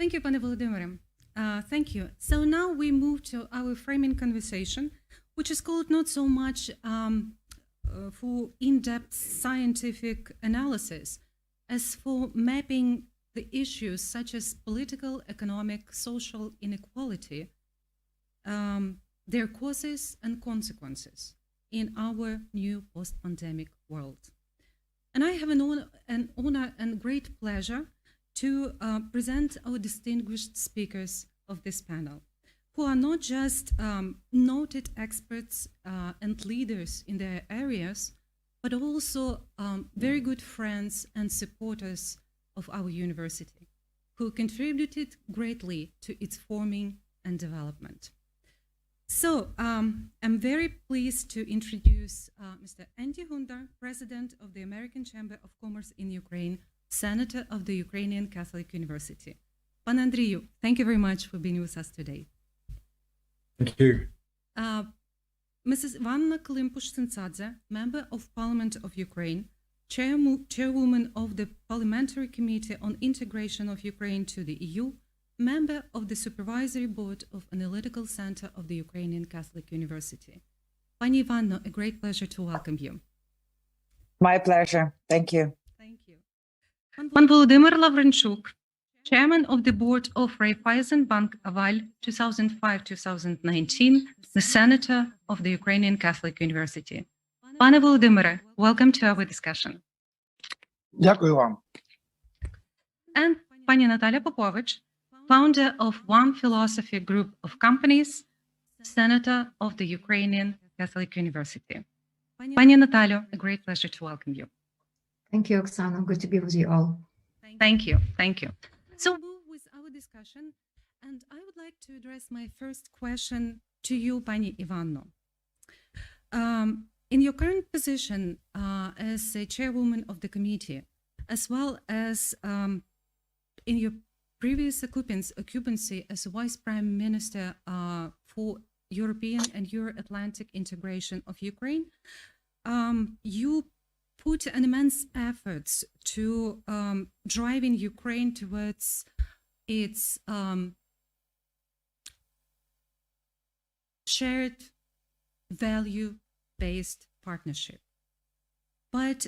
Thank you, Pane Volodymyr. Thank you. So now we move to our framing conversation, which is called not so much for in-depth scientific analysis as for mapping the issues such as political, economic, social inequality, their causes and consequences in our new post-pandemic world. And I have an honor and great pleasure to present our distinguished speakers of this panel, who are not just noted experts and leaders in their areas, but also very good friends and supporters of our university, who contributed greatly to its forming and development. So I'm very pleased to introduce Mr. Andy Hunder, President of the American Chamber of Commerce in Ukraine, Senator of the Ukrainian Catholic University. Pan Andriyu, thank you very much for being with us today. Thank you. Mrs. Ivanna Klympush-Tsyntsadze, Member of Parliament of Ukraine, Chairwoman of the Parliamentary Committee on Integration of Ukraine to the EU, Member of the Supervisory Board of Analytical Center of the Ukrainian Catholic University. Pani Ivanna, a great pleasure to welcome you. My pleasure. Thank you. Thank you. Pan Volodymyr Lavrenchuk, Chairman of the Board of Raiffeisen Bank Aval 2005-2019, the Senator of the Ukrainian Catholic University. Pane Volodymyr, welcome to our discussion. Дякую вам. And Pani Nataliya Popovych, founder of One Philosophy Group of Companies, Senator of the Ukrainian Catholic University. Pani Nataliya, a great pleasure to welcome you. Thank you, Oksana. Good to be with you all. Thank you. Thank you. So we'll move with our discussion, and I would like to address my first question to you, Pani Ivanna. In your current position as a chairwoman of the committee, as well as in your previous occupancy as a vice prime minister for European and Euro-Atlantic integration of Ukraine, you put an immense efforts to driving Ukraine towards its shared value-based partnership. But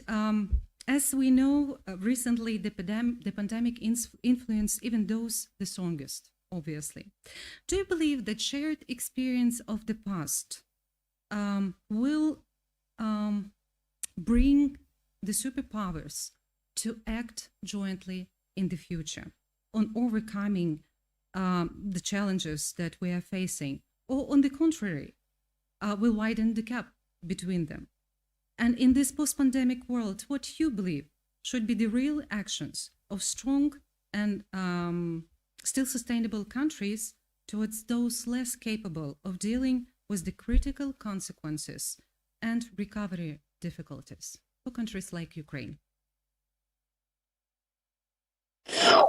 as we know, recently the pandemic influenced even those the strongest, obviously. Do you believe that shared experience of the past will bring the superpowers to act jointly in the future on overcoming the challenges that we are facing, or on the contrary, will widen the gap between them? And in this post-pandemic world, what you believe should be the real actions of strong and still sustainable countries towards those less capable of dealing with the critical consequences and recovery difficulties for countries like Ukraine?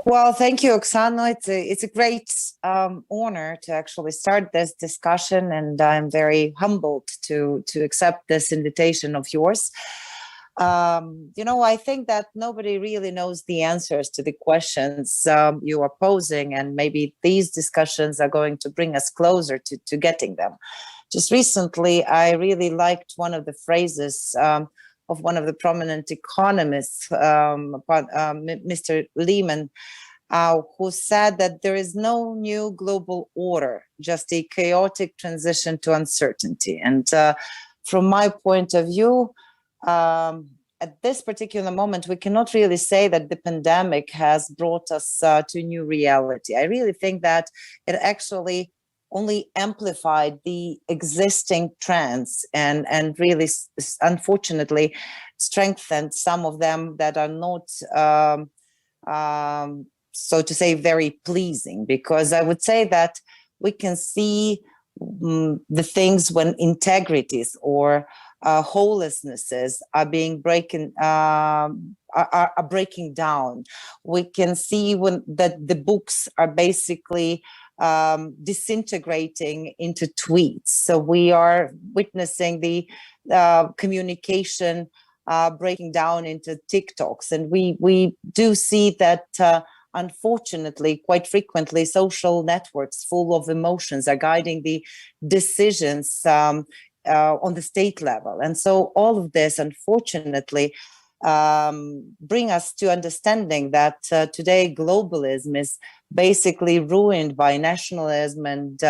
Well, thank you, Oksana. It's a great honor to actually start this discussion, and I'm very humbled to accept this invitation of yours. I think that nobody really knows the answers to the questions you are posing, and maybe these discussions are going to bring us closer to getting them. Just recently, I really liked one of the phrases of one of the prominent economists, Mr. Lehman, who said that there is no new global order, just a chaotic transition to uncertainty. And from my point of view, at this particular moment, we cannot really say that the pandemic has brought us to a new reality. I really think that it actually only amplified the existing trends and really, unfortunately, strengthened some of them that are not, so to say, very pleasing. Because I would say that we can see the things when integrities or holelessnesses are being breaking down. We can see that the books are basically disintegrating into tweets. So we are witnessing the communication breaking down into TikToks, and we do see that unfortunately, quite frequently, social networks full of emotions are guiding the decisions on the state level. And so all of this, unfortunately, bring us to understanding that today globalism is basically ruined by nationalism and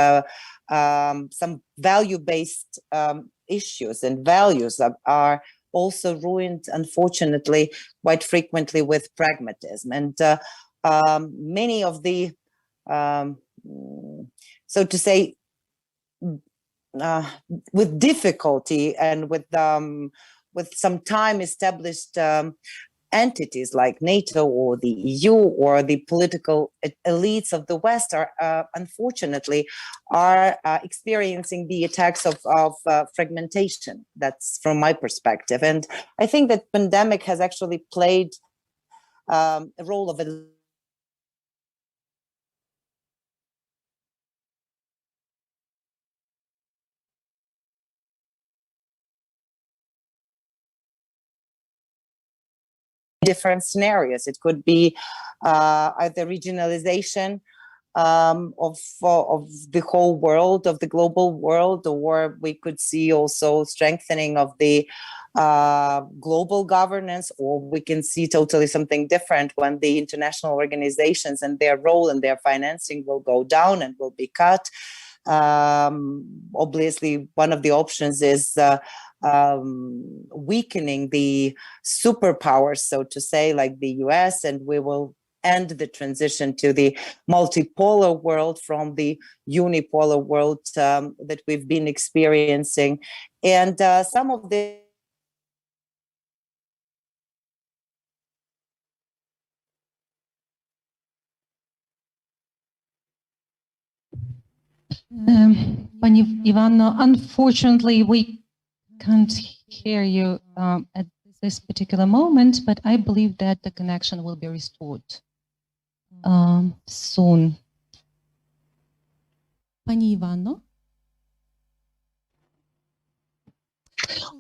some value-based issues, and values are also ruined, unfortunately, quite frequently with pragmatism. And many of the, so to say, with difficulty and with some time established entities like NATO or the EU or the political elites of the West are unfortunately experiencing the attacks of fragmentation. That's from my perspective. And I think that pandemic has actually played a role of different scenarios. It could be either regionalization of the whole world, of the global world, or we could see also strengthening of the global governance, or we can see totally something different when the international organizations and their role and their financing will go down and will be cut. Obviously, one of the options is weakening the superpowers, so to say, like the US, and we will end the transition to the multipolar world from the unipolar world that we've been experiencing. And some of the Pani Ivanna, unfortunately, we can't hear you at this particular moment, but I believe that the connection will be restored soon. Pani Ivanna?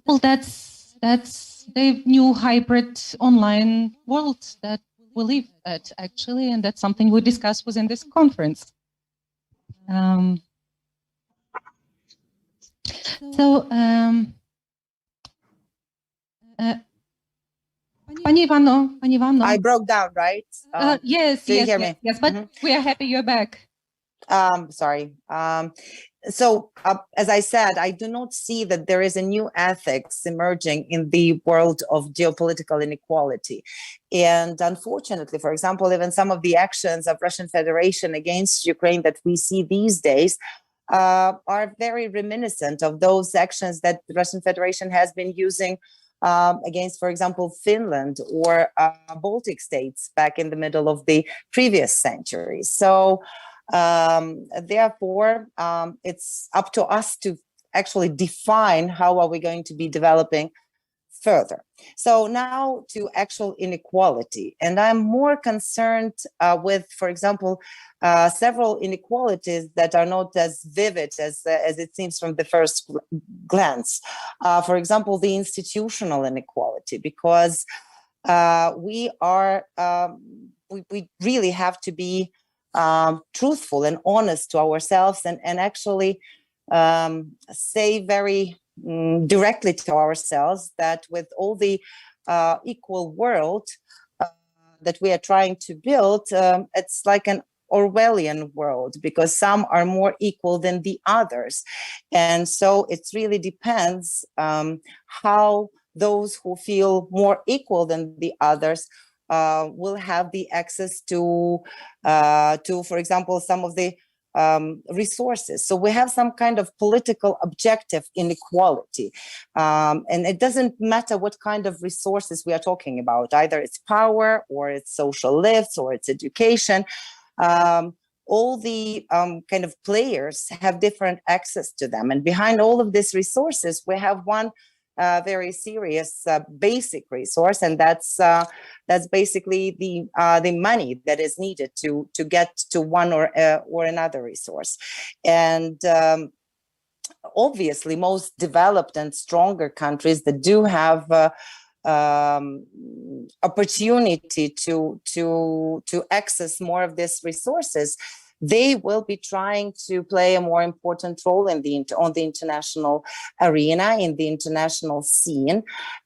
Well, that's the new hybrid online world that we live at, actually, and that's something we discussed within this conference. Pani Ivanna. I broke down, right? Yes, do you hear me? Yes, but we are happy you're back. Sorry. So, as I said, I do not see that there is a new ethics emerging in the world of geopolitical inequality. And unfortunately, for example, even some of the actions of Russian Federation against Ukraine that we see these days are very reminiscent of those actions that the Russian Federation has been using against, for example, Finland or Baltic states back in the middle of the previous century. So, therefore, it's up to us to actually define how are we going to be developing further. So now to actual inequality. And I'm more concerned with, for example, several inequalities that are not as vivid as it seems from the first glance. For example, the institutional inequality, because we really have to be truthful and honest to ourselves and actually say very directly to ourselves that with all the equal world that we are trying to build, it's like an Orwellian world, because some are more equal than the others. And so it really depends how those who feel more equal than the others will have the access to, for example, some of the resources. So we have some kind of political objective inequality. And it doesn't matter what kind of resources we are talking about, either it's power or it's social lifts or it's education. All the kind of players have different access to them. And behind all of these resources, we have one very serious basic resource, and that's basically the money that is needed to get to one or another resource. And obviously, most developed and stronger countries that do have opportunity to access more of these resources, they will be trying to play a more important role on the international arena, in the international scene.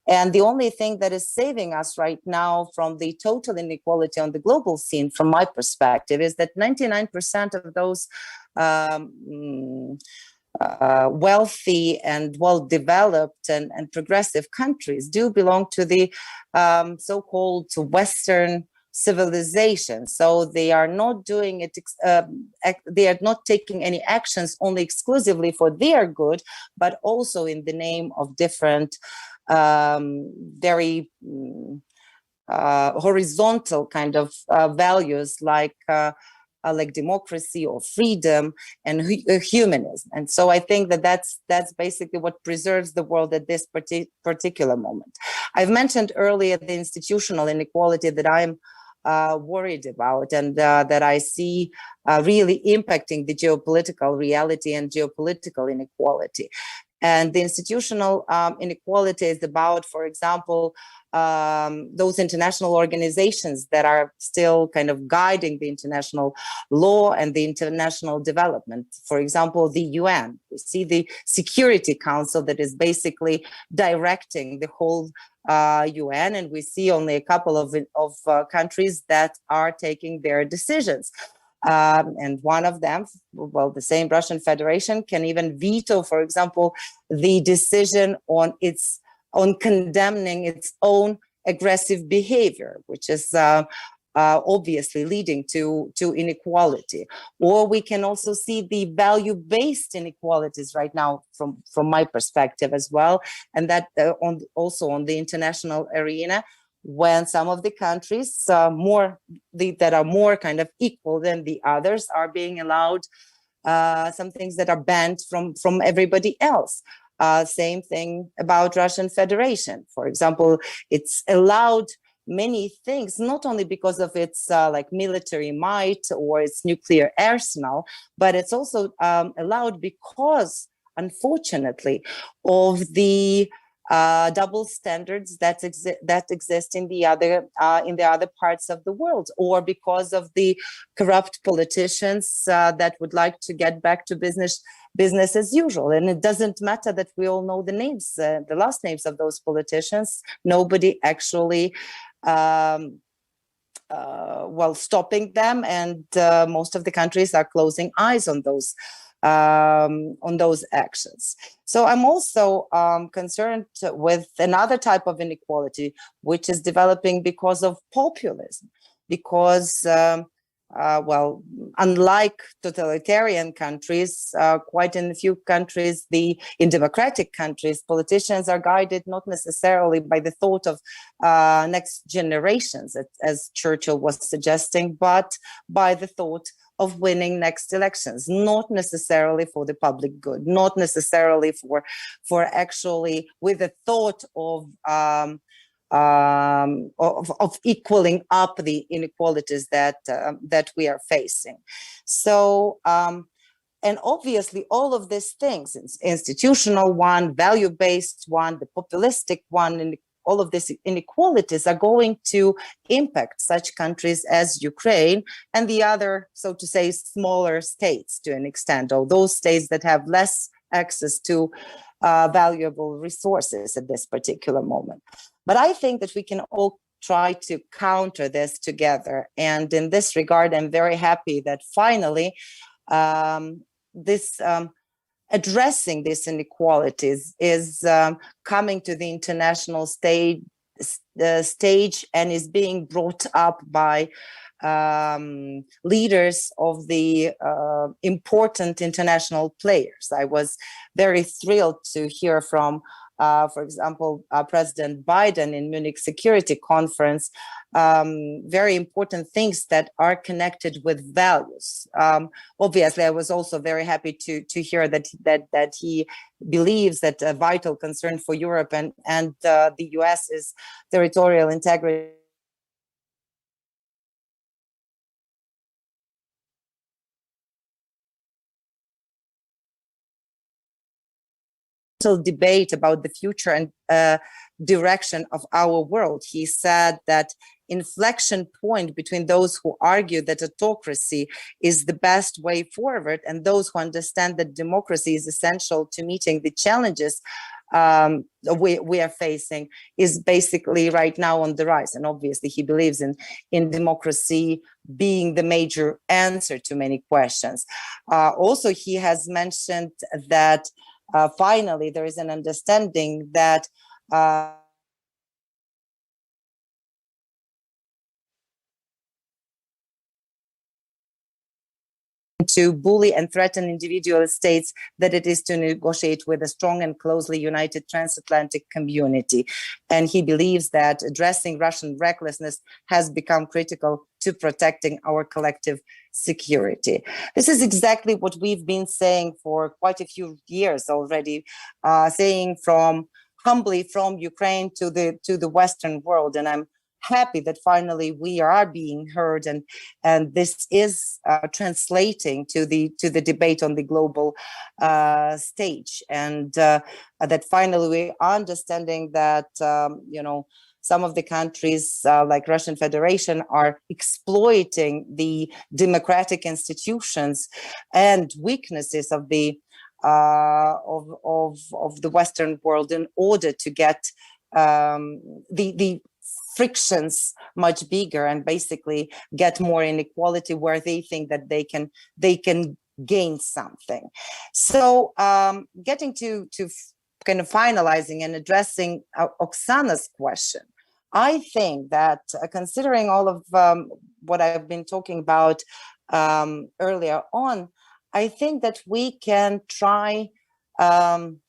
And the only thing that is saving us right now from the total inequality on the global scene, from my perspective, is that 99% of those wealthy and well-developed and progressive countries do belong to the so-called Western civilization. So they are not doing it, they are not taking any actions only exclusively for their good, but also in the name of different very horizontal kind of values like democracy or freedom and humanism. And so I think that that's basically what preserves the world at this particular moment. I've mentioned earlier the institutional inequality that I'm worried about and that I see really impacting the geopolitical reality and geopolitical inequality. And the institutional inequality is about, for example, those international organizations that are still kind of guiding the international law and the international development. For example, the UN. We see the Security Council that is basically directing the whole UN, and we see only a couple of countries that are taking their decisions. And one of them, well, the same Russian Federation, can even veto, for example, the decision on condemning its own aggressive behavior, which is obviously leading to inequality. Or we can also see the value-based inequalities right now from my perspective as well, and that also on the international arena, when some of the countries that are more kind of equal than the others are being allowed some things that are banned from everybody else. Same thing about Russian Federation. For example, it's allowed many things, not only because of its like military might or its nuclear arsenal, but it's also allowed because, unfortunately, of the double standards that exist in the other parts of the world, or because of the corrupt politicians that would like to get back to business as usual. And it doesn't matter that we all know the names, the last names of those politicians. Nobody actually stopping them, and most of the countries are closing eyes on those actions. So I'm also concerned with another type of inequality, which is developing because of populism, because unlike totalitarian countries, quite in a few countries, in democratic countries, politicians are guided not necessarily by the thought of next generations, as Churchill was suggesting, but by the thought of winning next elections, not necessarily for the public good, not necessarily for actually with the thought of equaling up the inequalities that we are facing. So, and obviously all of these things, institutional one, value-based one, the populistic one, and all of these inequalities are going to impact such countries as Ukraine and the other, so to say, smaller states to an extent, or those states that have less access to valuable resources at this particular moment. But I think that we can all try to counter this together. And in this regard, I'm very happy that finally addressing these inequalities is coming to the international stage and is being brought up by leaders of the important international players. I was very thrilled to hear from, for example, President Biden in Munich Security Conference, very important things that are connected with values. Obviously, I was also very happy to hear that he believes that a vital concern for Europe and the US is territorial integrity. debate about the future and direction of our world. He said that inflection point between those who argue that autocracy is the best way forward and those who understand that democracy is essential to meeting the challenges we are facing is basically right now on the rise. And obviously he believes in democracy being the major answer to many questions. Also, he has mentioned that finally there is an understanding that to bully and threaten individual states that it is to negotiate with a strong and closely united transatlantic community. And he believes that addressing Russian recklessness has become critical to protecting our collective security. This is exactly what we've been saying for quite a few years already, saying humbly from Ukraine to the Western world. And I'm happy that finally we are being heard, and this is translating to the debate on the global stage, and that finally we are understanding that some of the countries like Russian Federation are exploiting the democratic institutions and weaknesses of the of the Western world in order to get the frictions much bigger and basically get more inequality where they think that they can gain something. So getting to kind of finalizing and addressing Oksana's question, I think that considering all of what I've been talking about earlier on, I think that we can try the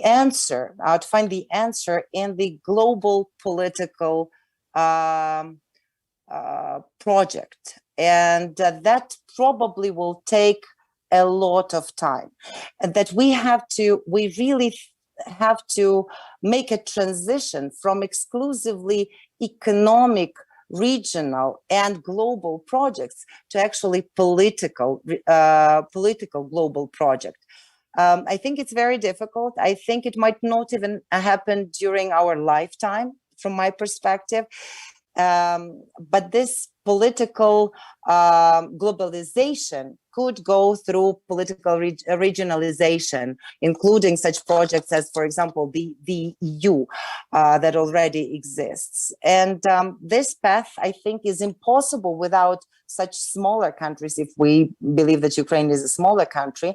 answer, to find the answer in the global political project. And that probably will take a lot of time. And that we really have to make a transition from exclusively economic, regional and global projects to actually political global project. I think it's very difficult. I think it might not even happen during our lifetime, from my perspective. But this political globalization could go through political regionalization, including such projects as, for example, the EU that already exists. And this path, I think, is impossible without such smaller countries, if we believe that Ukraine is a smaller country.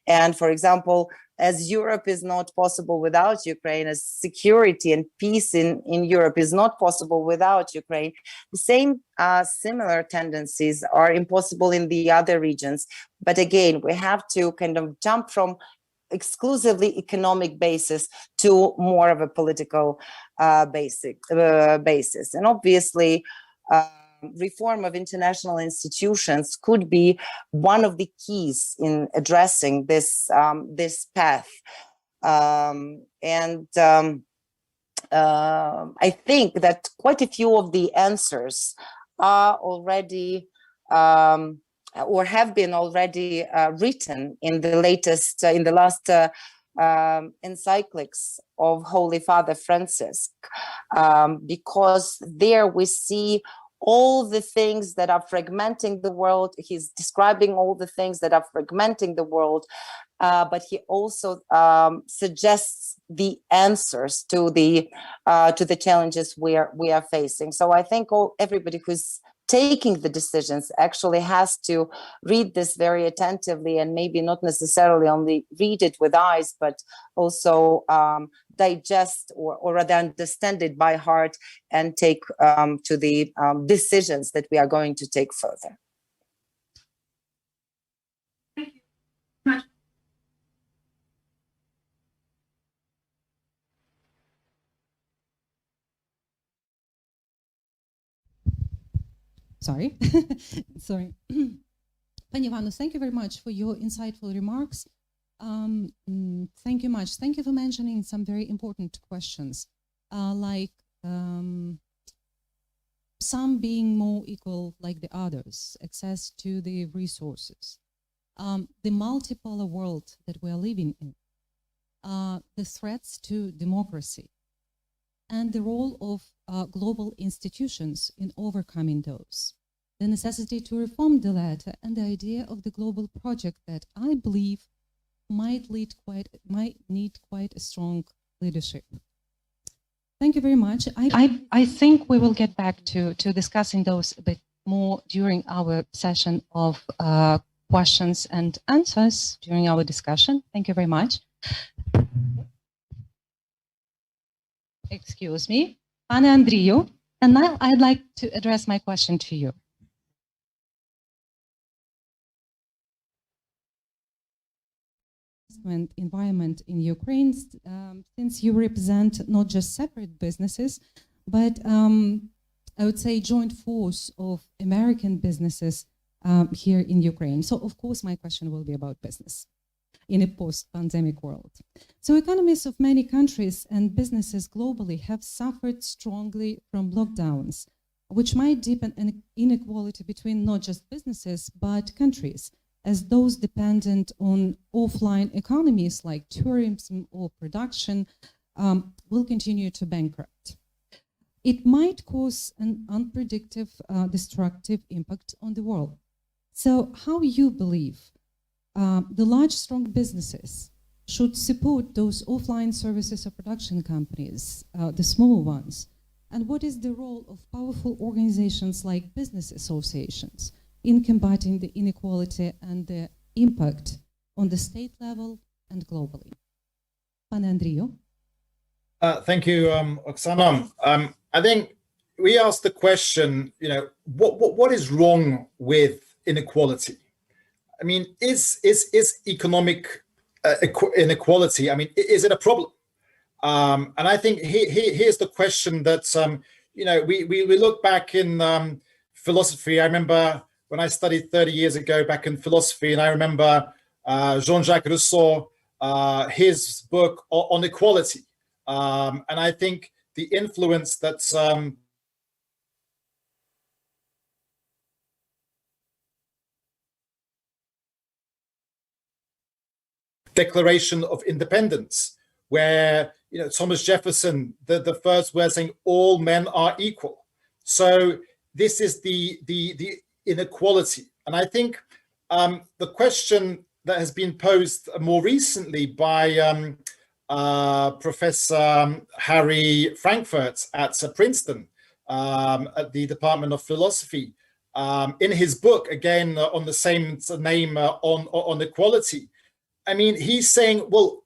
And for example, as Europe is not possible without Ukraine, as security and peace in Europe is not possible without Ukraine, the same similar tendencies are impossible in the other regions. But again, we have to kind of jump from exclusively economic basis to more of a political basis. And obviously, reform of international institutions could be one of the keys in addressing this path. I think that quite a few of the answers are already or have been already written in the last encyclics of Holy Father Francis, because there we see all the things that are fragmenting the world. He's describing all the things that are fragmenting the world, but he also suggests the answers to the challenges we are facing. So I think everybody who's taking the decisions actually has to read this very attentively, and maybe not necessarily only read it with eyes, but also digest or rather understand it by heart and take to the decisions that we are going to take further. Thank you. Sorry. Sorry. Pani Ivanna, thank you very much for your insightful remarks. Thank you much. Thank you for mentioning some very important questions, like some being more equal like the others, access to the resources, the multipolar world that we are living in. the threats to democracy and the role of global institutions in overcoming those, the necessity to reform the latter, and the idea of the global project that I believe might need quite a strong leadership. Thank you very much. I think we will get back to discussing those a bit more during our session of questions and answers during our discussion. Thank you very much. Excuse me, Anna Andriu, and now I'd like to address my question to you. Environment in Ukraine, since you represent not just separate businesses, but I would say joint force of American businesses here in Ukraine. So of course my question will be about business in a post-pandemic world. So economies of many countries and businesses globally have suffered strongly from lockdowns, which might deepen an inequality between not just businesses, but countries, as those dependent on offline economies like tourism or production will continue to bankrupt. It might cause an unpredictable, destructive impact on the world. So how you believe the large, strong businesses should support those offline services or production companies, the small ones? And what is the role of powerful organizations like business associations in combating the inequality and the impact on the state level and globally? Pan Andriu. Thank you, Oksana. I think we asked the question, what is wrong with inequality? I mean, is economic inequality, I mean, is it a problem? And I think here's the question that, we look back in philosophy. I remember when I studied 30 years ago back in philosophy, and I remember Jean-Jacques Rousseau, his book on equality. And I think the influence that Declaration of Independence, where Thomas Jefferson, the first word saying all men are equal. So this is the inequality, and I think the question that has been posed more recently by Professor Harry Frankfurt at Princeton at the Department of Philosophy, in his book, again on the same name on equality. I mean, he's saying, well,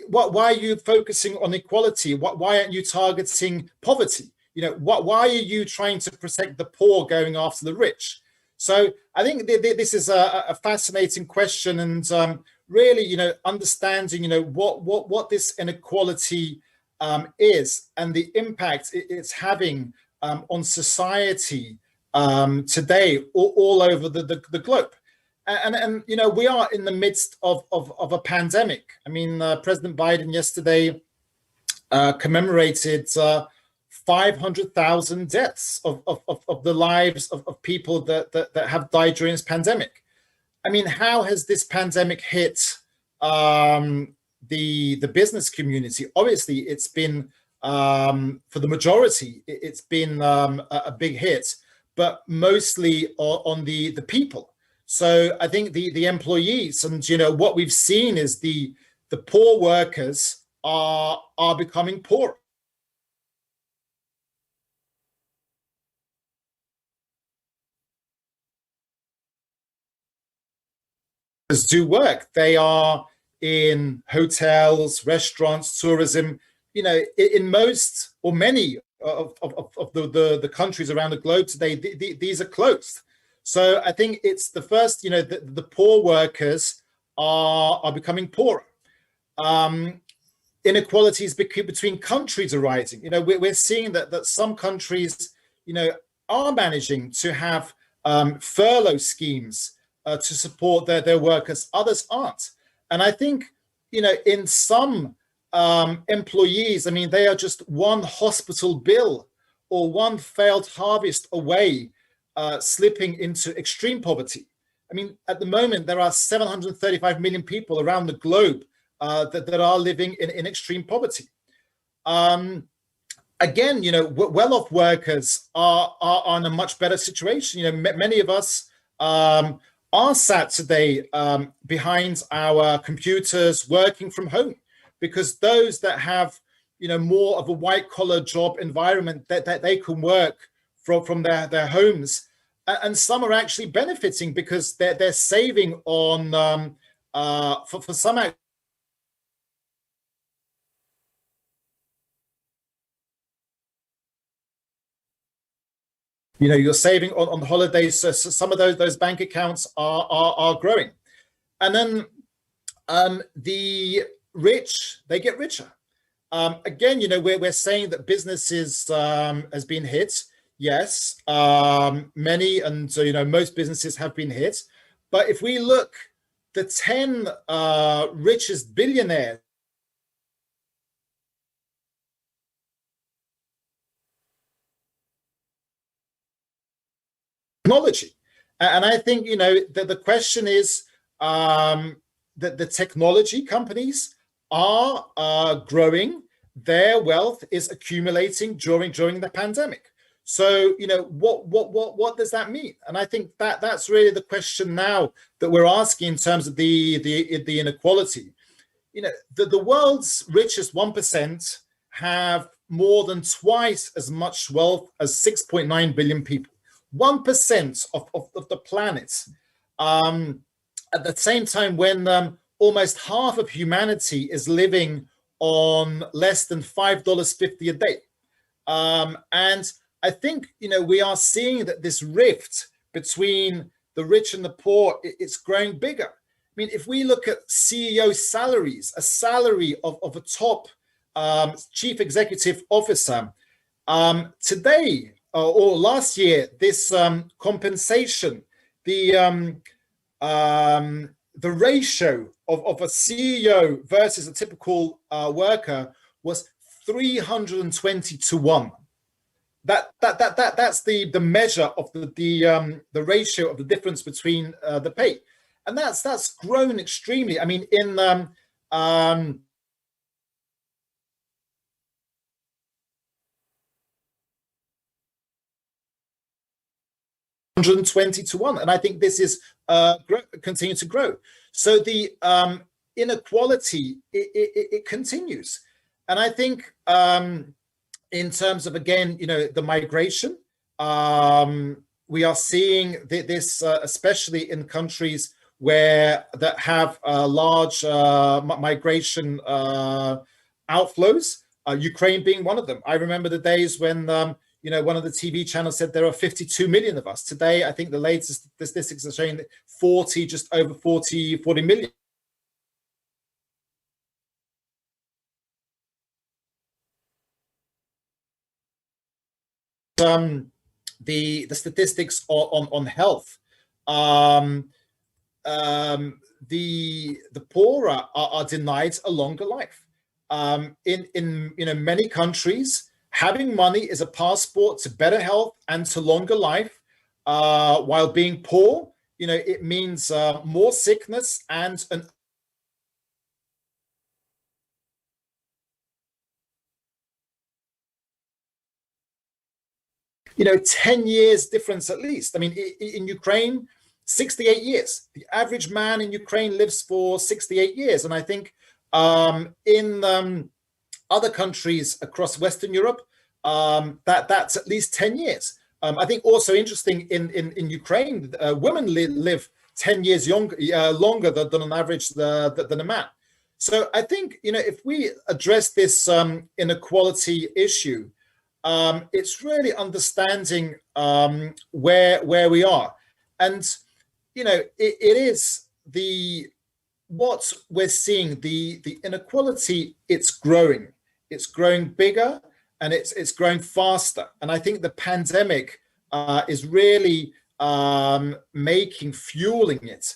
why are you focusing on equality? Why aren't you targeting poverty? Why are you trying to protect the poor going after the rich? So I think this is a fascinating question, and really, understanding, what this inequality is and the impact it's having on society today all over the globe. And we are in the midst of a pandemic. I mean, President Biden yesterday commemorated 500,000 deaths of the lives of people that have died during this pandemic. I mean, how has this pandemic hit the business community? Obviously, it's been, for the majority, it's been a big hit, but mostly on the people. So I think the employees, and what we've seen is the poor workers are becoming poorer. Do work. They are in hotels, restaurants, tourism. In most or many of the countries around the globe today, these are closed. So I think it's the first, the poor workers are becoming poorer. Inequalities between countries are rising. We're seeing that some countries, are managing to have furlough schemes to support their workers. Others aren't. And I think, in some employees, I mean, they are just one hospital bill or one failed harvest away slipping into extreme poverty. I mean, at the moment, there are 735 million people around the globe that are living in extreme poverty. Again, well-off workers are in a much better situation. Many of us are sat today behind our computers working from home, because those that have more of a white-collar job environment that they can work from their homes, and some are actually benefiting because they're saving on for some. You're saving on holidays, so some of those bank accounts are growing, and then the rich, they get richer. Again, we're saying that businesses has been hit. Yes, many and most businesses have been hit, but if we look, the 10 richest billionaires technology. And I think, that the question is that the technology companies are growing, their wealth is accumulating during the pandemic. So, what does that mean? And I think that's really the question now that we're asking in terms of the inequality. The world's richest 1% have more than twice as much wealth as 6.9 billion people. 1% of the planet. At the same time, when almost half of humanity is living on less than $5.50 a day. And I think, we are seeing that this rift between the rich and the poor, it's growing bigger. I mean, if we look at CEO salaries, a salary of a top chief executive officer, today, or last year, this compensation, the ratio of a CEO versus a typical worker was 320 to 1. That's the measure of the ratio of the difference between the pay, and that's grown extremely. I mean, in 120 to 1, and I think this is continue to grow. So the inequality it continues, and I think in terms of, again, the migration, we are seeing this especially in countries that have large migration outflows. Ukraine being one of them. I remember the days when one of the TV channels said there are 52 million of us. Today, I think the latest statistics are showing that just over 40 million. The statistics on health, the poorer are denied a longer life. In many countries, having money is a passport to better health and to longer life, while being poor, it means more sickness and an 10 years difference at least. I mean, in Ukraine, 68 years. The average man in Ukraine lives for 68 years. And I think in other countries across Western Europe, that's at least 10 years. I think also interesting in Ukraine, women live 10 years longer than on average than a man. So I think, if we address this inequality issue, it's really understanding where we are. And, it is what we're seeing, the inequality, it's growing bigger, and it's growing faster. And I think the pandemic is really fueling it.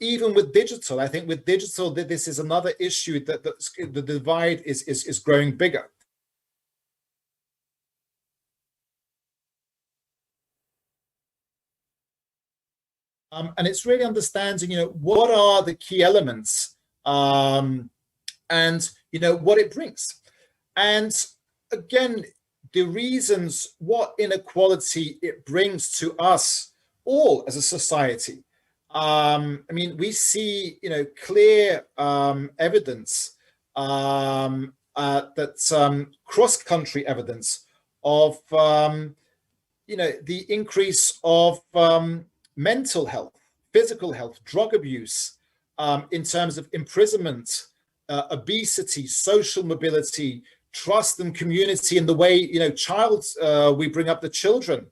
Even with digital, I think with digital, this is another issue that the divide is growing bigger. And it's really understanding, what are the key elements and what it brings. And again, the reasons what inequality it brings to us all as a society. I mean, we see clear evidence that cross-country evidence of the increase of mental health, physical health, drug abuse, in terms of imprisonment, obesity, social mobility, trust and community in the way we bring up the children.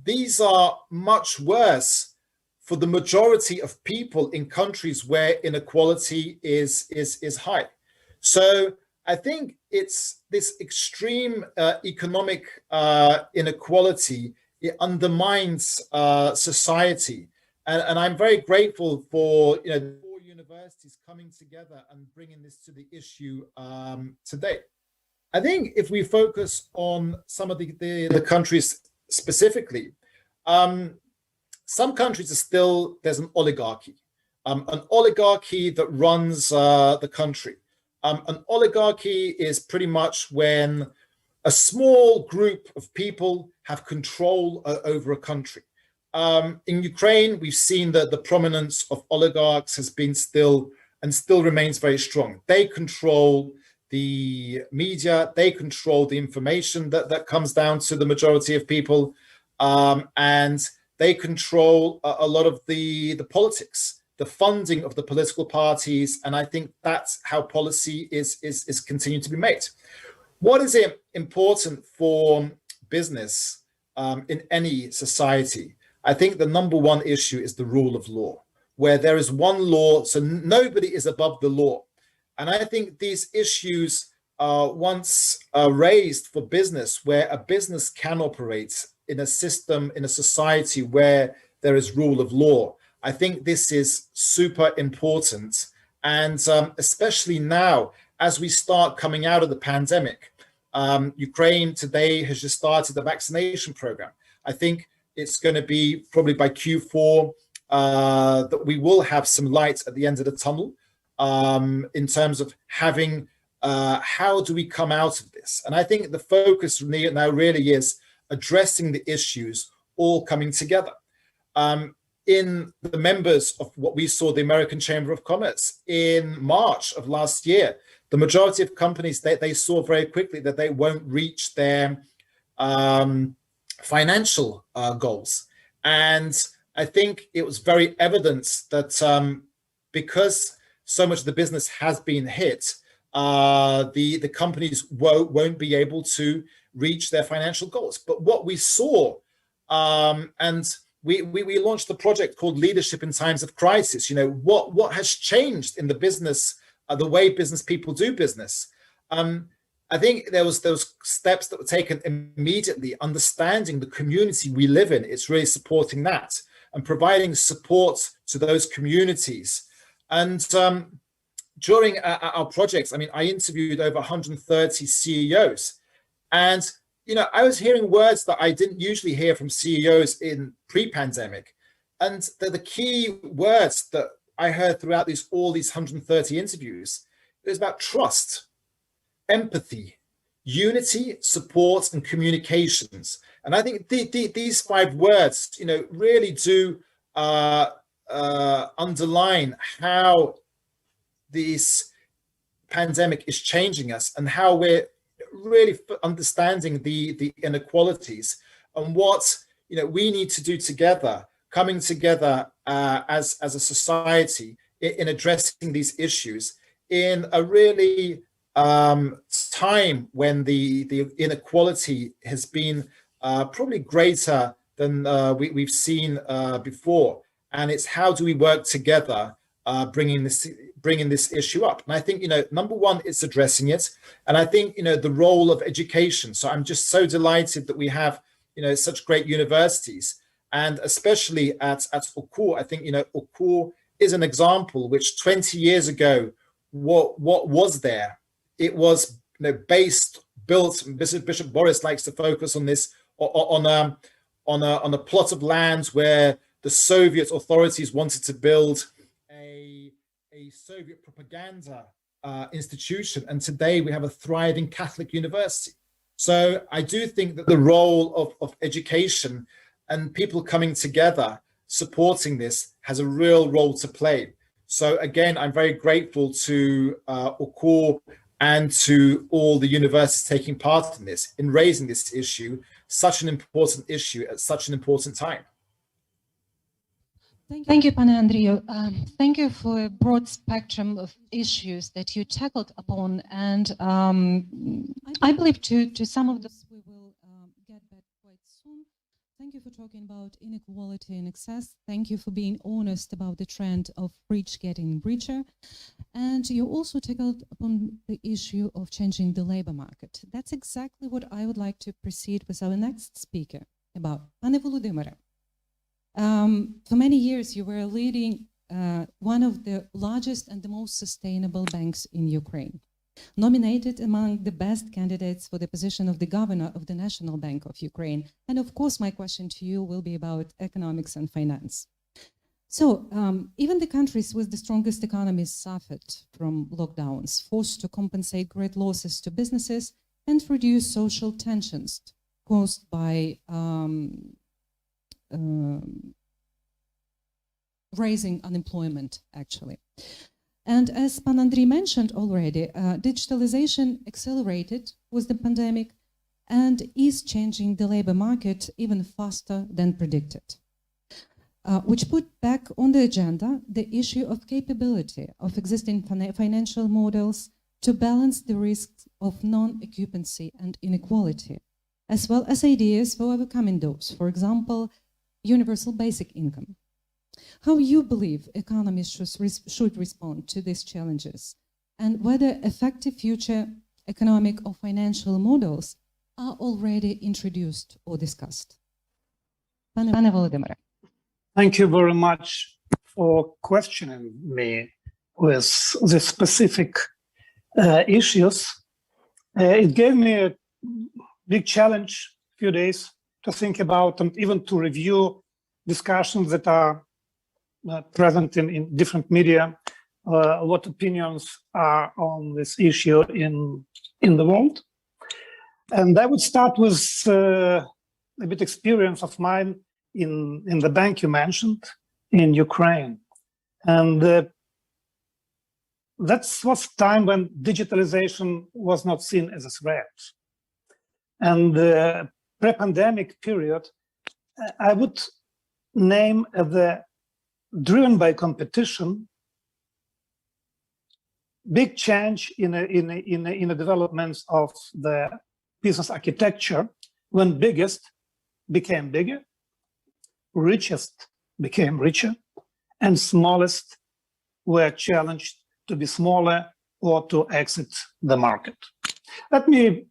These are much worse for the majority of people in countries where inequality is high. So I think it's this extreme economic inequality. It undermines society, and I'm very grateful for the four universities coming together and bringing this to the issue today. I think if we focus on some of the countries specifically, some countries are still, there's an oligarchy that runs the country. An oligarchy is pretty much when a small group of people have control over a country. In Ukraine, we've seen that the prominence of oligarchs has been still remains very strong. They control the media, they control the information that comes down to the majority of people, and they control a lot of the politics, the funding of the political parties, and I think that's how policy is continuing to be made. What is important for business in any society? I think the number one issue is the rule of law, where there is one law, so nobody is above the law. And I think these issues once raised for business, where a business can operate in a system, in a society where there is rule of law. I think this is super important. And especially now, as we start coming out of the pandemic, Ukraine today has just started the vaccination program. I think it's going to be probably by Q4 that we will have some light at the end of the tunnel in terms of having how do we come out of this? And I think the focus now really is addressing the issues all coming together. In the members of what we saw, the American Chamber of Commerce, in March of last year, the majority of companies, they saw very quickly that they won't reach their financial goals. And I think it was very evident that because so much of the business has been hit, the companies won't be able to reach their financial goals. But what we saw, and we launched a project called Leadership in Times of Crisis. What has changed in the business, the way business people do business. I think there was those steps that were taken immediately, understanding the community we live in. It's really supporting that and providing support to those communities. And during our projects, I mean, I interviewed over 130 CEOs, and I was hearing words that I didn't usually hear from CEOs in pre-pandemic. And the key words that I heard throughout all these 130 interviews, it was about trust, empathy, unity, support, and communications. And I think these 5 words, really do underline how this pandemic is changing us and how we're really understanding the inequalities and what we need to do together, coming together as a society in addressing these issues in a really time when the inequality has been probably greater than we've seen before. And it's how do we work together, bringing this issue up. And I think, number one, it's addressing it. And I think, the role of education. So I'm just so delighted that we have, such great universities, and especially at Okur. I think, Okur is an example which 20 years ago, what was there? It was built. Bishop Boris likes to focus on this on a plot of land where the Soviet authorities wanted to build a Soviet propaganda institution, and today we have a thriving Catholic university. So I do think that the role of education and people coming together supporting this has a real role to play. So again, I'm very grateful to UKUR and to all the universities taking part in this, in raising this issue, such an important issue at such an important time. Thank you, Pane Andrew. Thank you for a broad spectrum of issues that you tackled upon, and I believe to some of this we will get back quite soon. Thank you for talking about inequality and excess. Thank you for being honest about the trend of rich getting richer. And you also tackled upon the issue of changing the labor market. That's exactly what I would like to proceed with our next speaker about. Pane Volodymyr, for many years you were leading one of the largest and the most sustainable banks in Ukraine, nominated among the best candidates for the position of the governor of the National Bank of Ukraine. And of course, my question to you will be about economics and finance. So even the countries with the strongest economies suffered from lockdowns, forced to compensate great losses to businesses and reduce social tensions caused by raising unemployment, actually. And as Pan Andriy mentioned already, digitalization accelerated with the pandemic and is changing the labor market even faster than predicted, which put back on the agenda the issue of capability of existing financial models to balance the risks of non-occupancy and inequality, as well as ideas for overcoming those, for example, universal basic income. How you believe economies should respond to these challenges, and whether effective future economic or financial models are already introduced or discussed. Pane Volodymyr. Thank you very much for questioning me with the specific issues. It gave me a big challenge a few days to think about and even to review discussions that are present in different media, what opinions are on this issue in the world. And I would start with a bit experience of mine in the bank you mentioned in Ukraine. And that was time when digitalization was not seen as a threat. And the pre-pandemic period, I would name the driven by competition, big change in the developments of the business architecture, when biggest became bigger, richest became richer, and smallest were challenged to be smaller or to exit the market. Let me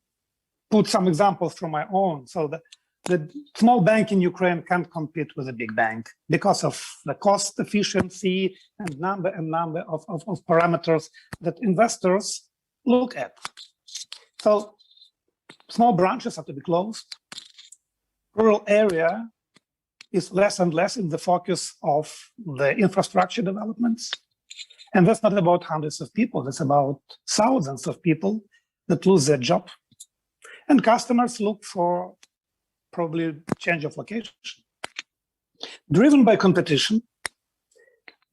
put some examples from my own. So the small bank in Ukraine can't compete with a big bank because of the cost efficiency and number of parameters that investors look at. So small branches have to be closed. Rural area is less and less in the focus of the infrastructure developments. And that's not about hundreds of people, it's about thousands of people that lose their job. And customers look for probably change of location. Driven by competition,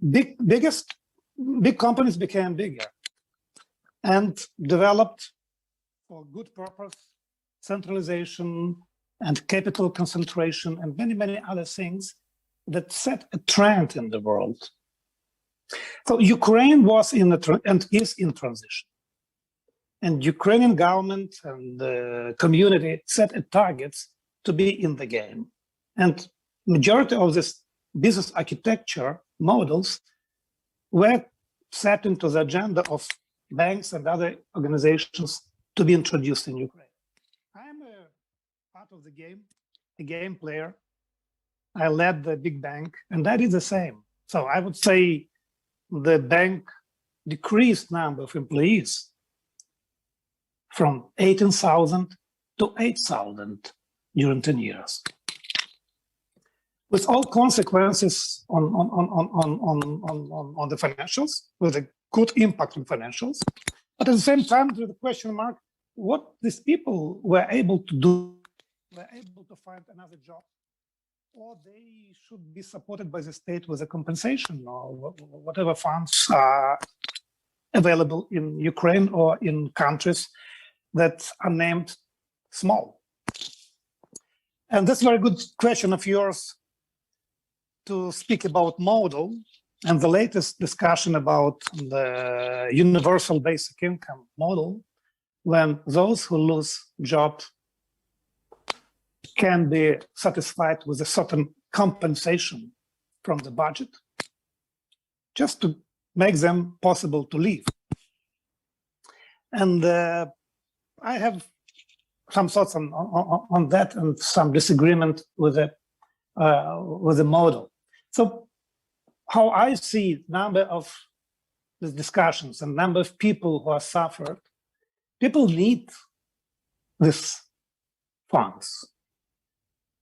big companies became bigger and developed for good purpose, centralization and capital concentration and many other things that set a trend in the world. So Ukraine was and is in transition. And Ukrainian government and the community set a targets to be in the game. And majority of this business architecture models were set into the agenda of banks and other organizations to be introduced in Ukraine. I'm a part of the game, a game player. I led the big bank, and I did the same. So I would say the bank decreased number of employees from 18,000 to 8,000 during 10 years, with all consequences on the financials, with the could impact on financials. But at the same time, there's the question mark, what these people were able to do, were able to find another job, or they should be supported by the state with a compensation or whatever funds are available in Ukraine or in countries that are named small. And that's a very good question of yours to speak about model and the latest discussion about the universal basic income model, when those who lose job can be satisfied with a certain compensation from the budget, just to make them possible to live. And I have some thoughts on that and some disagreement with the model. So how I see number of the discussions and number of people who are suffered, people need these funds,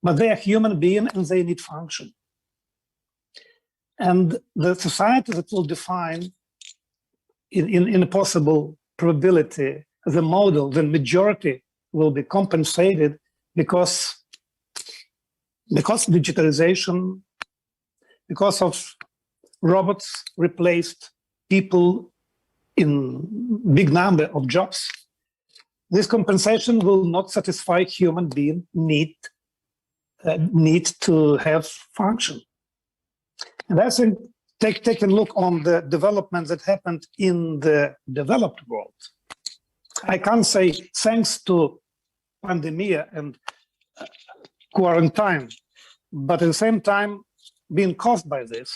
but they are human beings and they need function. And the society that will define in a possible probability the model, the majority will be compensated because digitalization, because of robots replaced people in big number of jobs. This compensation will not satisfy human being need to have function. And I think take a look on the development that happened in the developed world. I can't say thanks to pandemic and quarantine, but at the same time, being caused by this,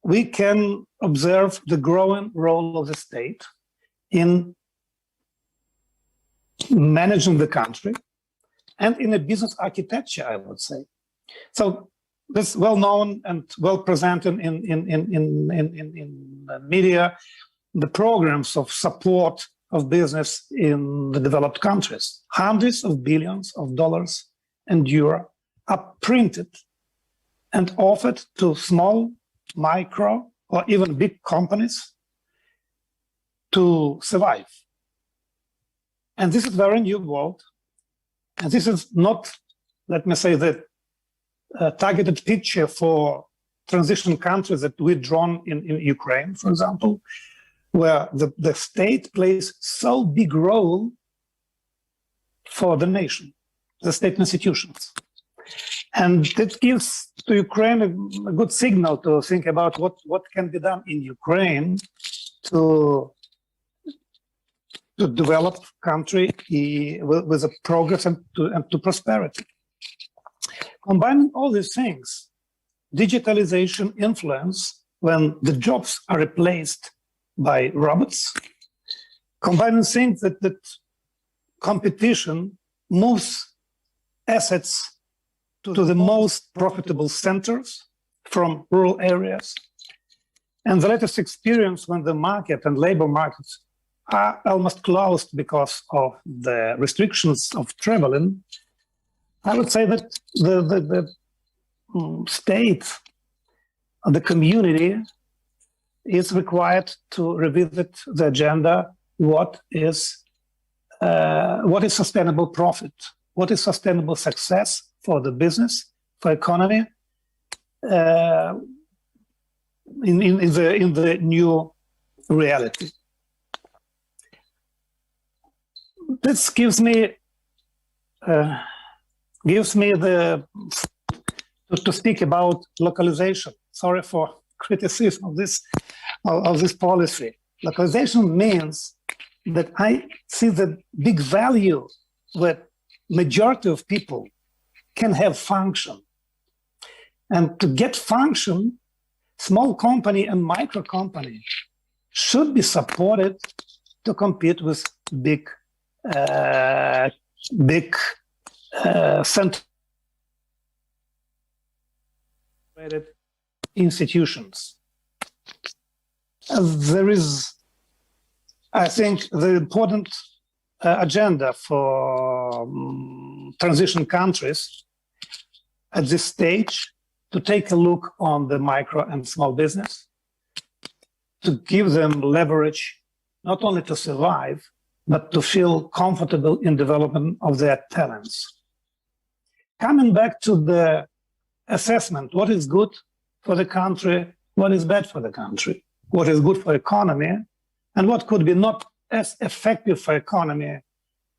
we can observe the growing role of the state in managing the country and in a business architecture, I would say. So this well-known and well-presented in media, the programs of support of business in the developed countries. Hundreds of billions of dollars and euro are printed and offered to small, micro, or even big companies to survive. And this is a very new world. And this is not, let me say, the targeted picture for transition countries that we've drawn in Ukraine, for example, where the state plays so big role for the nation, the state institutions. And it gives to Ukraine a good signal to think about what can be done in Ukraine to develop country with a progress and to prosperity. Combining all these things, digitalization influence when the jobs are replaced by robots, combining things that competition moves assets to the most profitable centers from rural areas. And the latest experience when the market and labor markets are almost closed because of the restrictions of traveling, I would say that the state, the community is required to revisit the agenda. What is sustainable profit? What is sustainable success for the business, for economy, in the new reality? This gives me to speak about localization. Sorry for criticism of this policy. Localization means that I see the big value that majority of people can have function. And to get function, small company and micro company should be supported to compete with big centralized institutions. There is, I think, the important agenda for transition countries at this stage to take a look on the micro and small business, to give them leverage, not only to survive, but to feel comfortable in development of their talents. Coming back to the assessment, what is good for the country, what is bad for the country, what is good for economy, and what could be not as effective for economy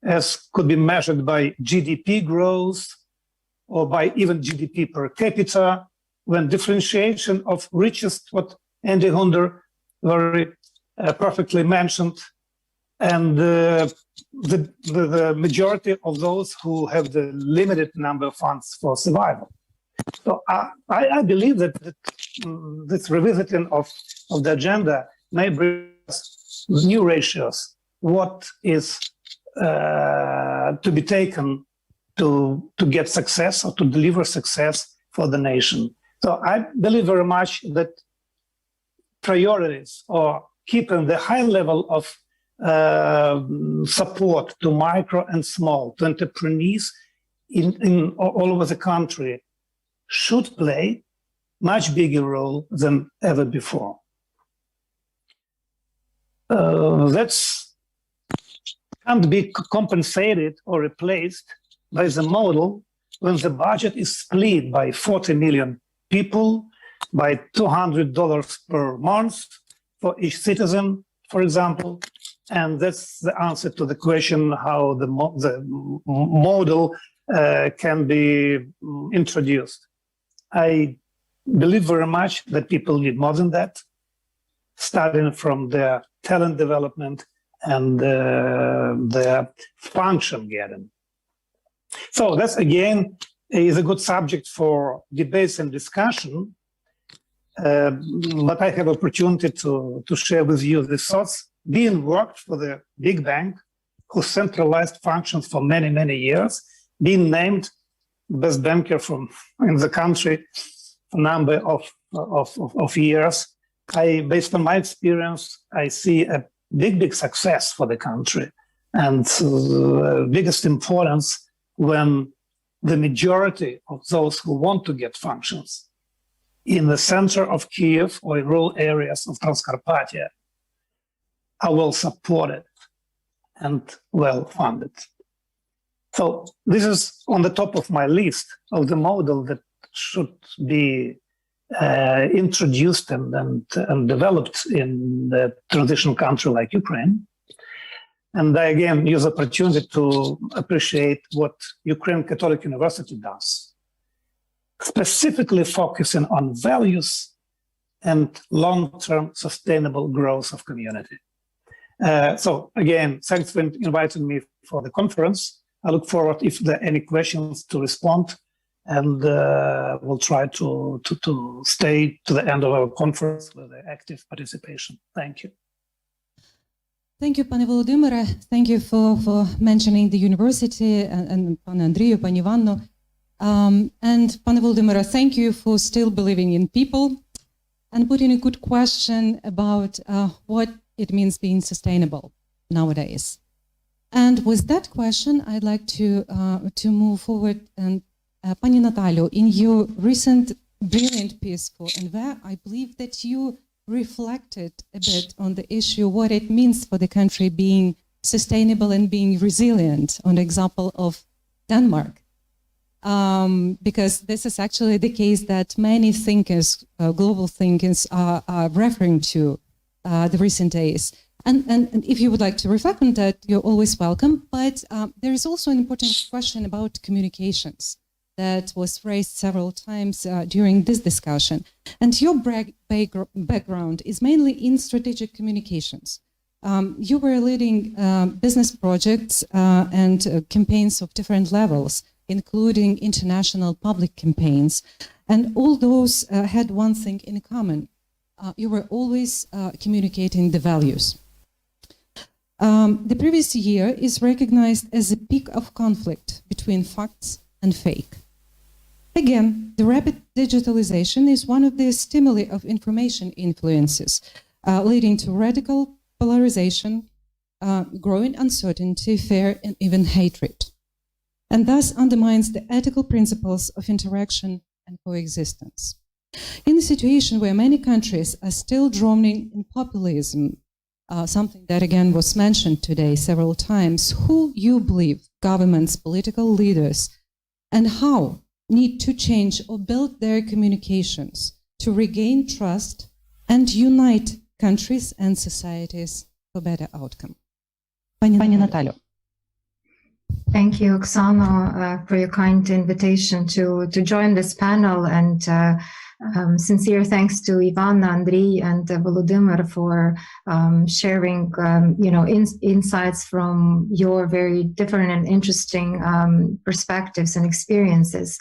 as could be measured by GDP growth or by even GDP per capita, when differentiation of richest, what Andy Hunder very perfectly mentioned, and the majority of those who have the limited number of funds for survival. So I believe that this revisiting of the agenda may bring us new ratios, what is to be taken to get success or to deliver success for the nation. So I believe very much that priorities or keeping the high level of support to micro and small, to entrepreneurs in all over the country should play much bigger role than ever before. That's can't be compensated or replaced by the model when the budget is split by 40 million people, by $200 per month for each citizen, for example. And that's the answer to the question how the model can be introduced. I believe very much that people need more than that, starting from their talent development and their function getting. So that's, again, is a good subject for debates and discussion. But I have opportunity to share with you the thoughts being worked for the big bank who centralized functions for many, many years, being named best banker in the country for a number of years. Based on my experience, I see a big success for the country and biggest importance when the majority of those who want to get functions in the center of Kiev or in rural areas of Transcarpathia are well supported and well funded. So this is on the top of my list of the model that should be introduced and developed in a transitional country like Ukraine. And I again use the opportunity to appreciate what Ukraine Catholic University does, specifically focusing on values and long-term sustainable growth of community. So again, thanks for inviting me for the conference. I look forward, if there are any questions, to respond, and we'll try to stay to the end of our conference with the active participation. Thank you. Thank you, Pane Volodymyr. Thank you for mentioning the university and Pane Andriyu, Pane Ivanna. And Pane Volodymyr, thank you for still believing in people and putting a good question about what it means being sustainable nowadays. And with that question, I'd like to move forward. And Pani Nataliya, in your recent brilliant piece for Enver, I believe that you reflected a bit on the issue, what it means for the country being sustainable and being resilient, on the example of Denmark. Because this is actually the case that many thinkers, global thinkers, are referring to the recent days. And if you would like to reflect on that, you're always welcome. But there is also an important question about communications that was raised several times during this discussion. And your background is mainly in strategic communications. You were leading business projects and campaigns of different levels, including international public campaigns. And all those had one thing in common. You were always communicating the values. The previous year is recognized as a peak of conflict between facts and fake. Again, the rapid digitalization is one of the stimuli of information influences, leading to radical polarization, growing uncertainty, fear, and even hatred, and thus undermines the ethical principles of interaction and coexistence. In a situation where many countries are still drowning in populism, something that again was mentioned today several times, who you believe governments, political leaders, and how need to change or build their communications to regain trust and unite countries and societies for better outcome? Pani Nataliya. Thank you, Oksana, for your kind invitation to join this panel, and sincere thanks to Ivanna, Andriy, and Volodymyr for sharing, insights from your very different and interesting perspectives and experiences.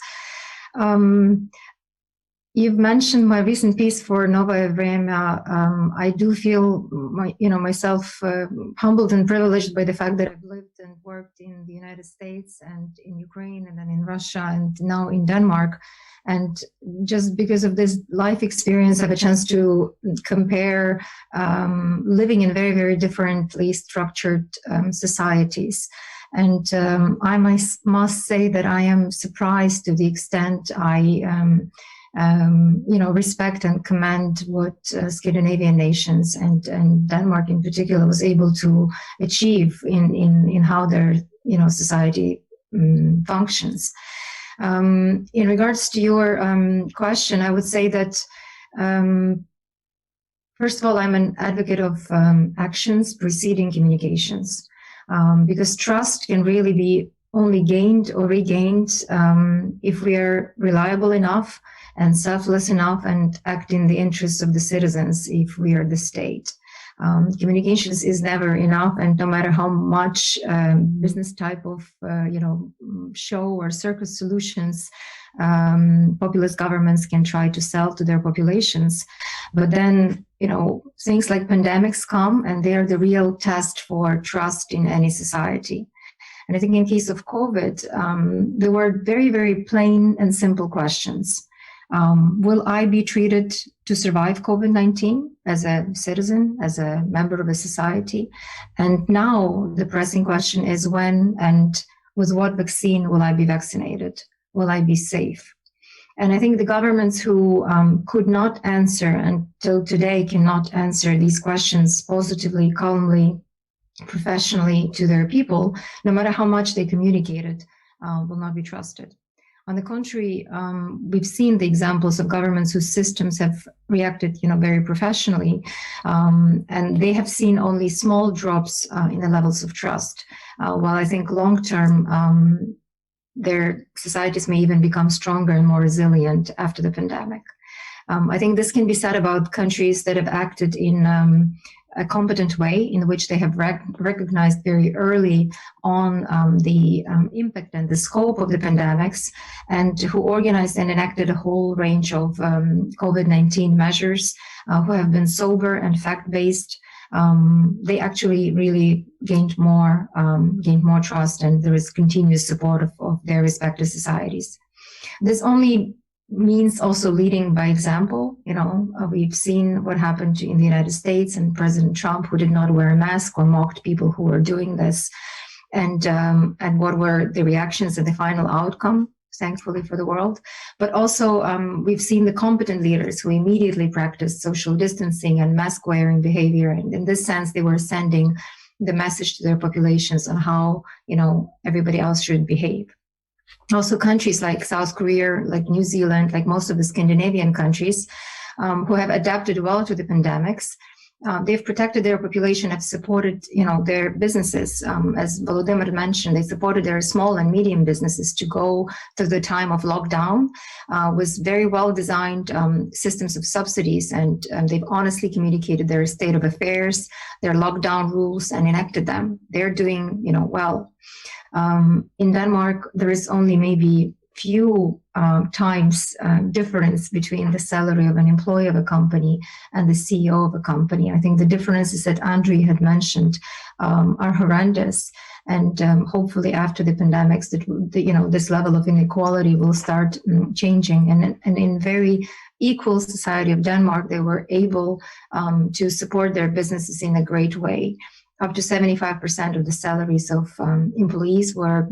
You've mentioned my recent piece for Novaye Vremya. I do feel myself humbled and privileged by the fact that I've lived and worked in the United States and in Ukraine and then in Russia and now in Denmark. And just because of this life experience, I have a chance to compare living in very, very differently structured societies. And I must say that I am surprised to the extent I respect and commend what Scandinavian nations and Denmark in particular was able to achieve in how their society functions. In regards to your question, I would say that first of all, I'm an advocate of actions preceding communications, because trust can really be only gained or regained if we are reliable enough and selfless enough and act in the interests of the citizens if we are the state. Communications is never enough, and no matter how much business type of show or circus solutions populist governments can try to sell to their populations, but then things like pandemics come and they are the real test for trust in any society. And I think in case of COVID, there were very, very plain and simple questions. Will I be treated to survive COVID-19 as a citizen, as a member of a society? And now the pressing question is when and with what vaccine will I be vaccinated? Will I be safe? And I think the governments who could not answer until today cannot answer these questions positively, calmly, professionally to their people, no matter how much they communicated, will not be trusted. On the contrary, we've seen the examples of governments whose systems have reacted, very professionally, and they have seen only small drops in the levels of trust. While I think long-term, their societies may even become stronger and more resilient after the pandemic. I think this can be said about countries that have acted in a competent way, in which they have recognized very early on the impact and the scope of the pandemics, and who organized and enacted a whole range of COVID-19 measures, who have been sober and fact-based. They actually really gained more trust, and there is continuous support of their respective societies. This only means also leading by example. We've seen what happened in the United States and President Trump, who did not wear a mask or mocked people who were doing this, and what were the reactions and the final outcome, thankfully for the world. But also we've seen the competent leaders who immediately practiced social distancing and mask wearing behavior, and in this sense they were sending the message to their populations on how everybody else should behave. Also, countries like South Korea, like New Zealand, like most of the Scandinavian countries, who have adapted well to the pandemics, they've protected their population, have supported, their businesses. As Volodymyr mentioned, they supported their small and medium businesses to go through the time of lockdown with very well-designed systems of subsidies, and they've honestly communicated their state of affairs, their lockdown rules, and enacted them. They're doing, well. In Denmark, there is only maybe few times difference between the salary of an employee of a company and the CEO of a company. I think the differences that Andriy had mentioned are horrendous, and hopefully after the pandemics, that this level of inequality will start changing. And in very equal society of Denmark, they were able to support their businesses in a great way. Up to 75% of the salaries of employees were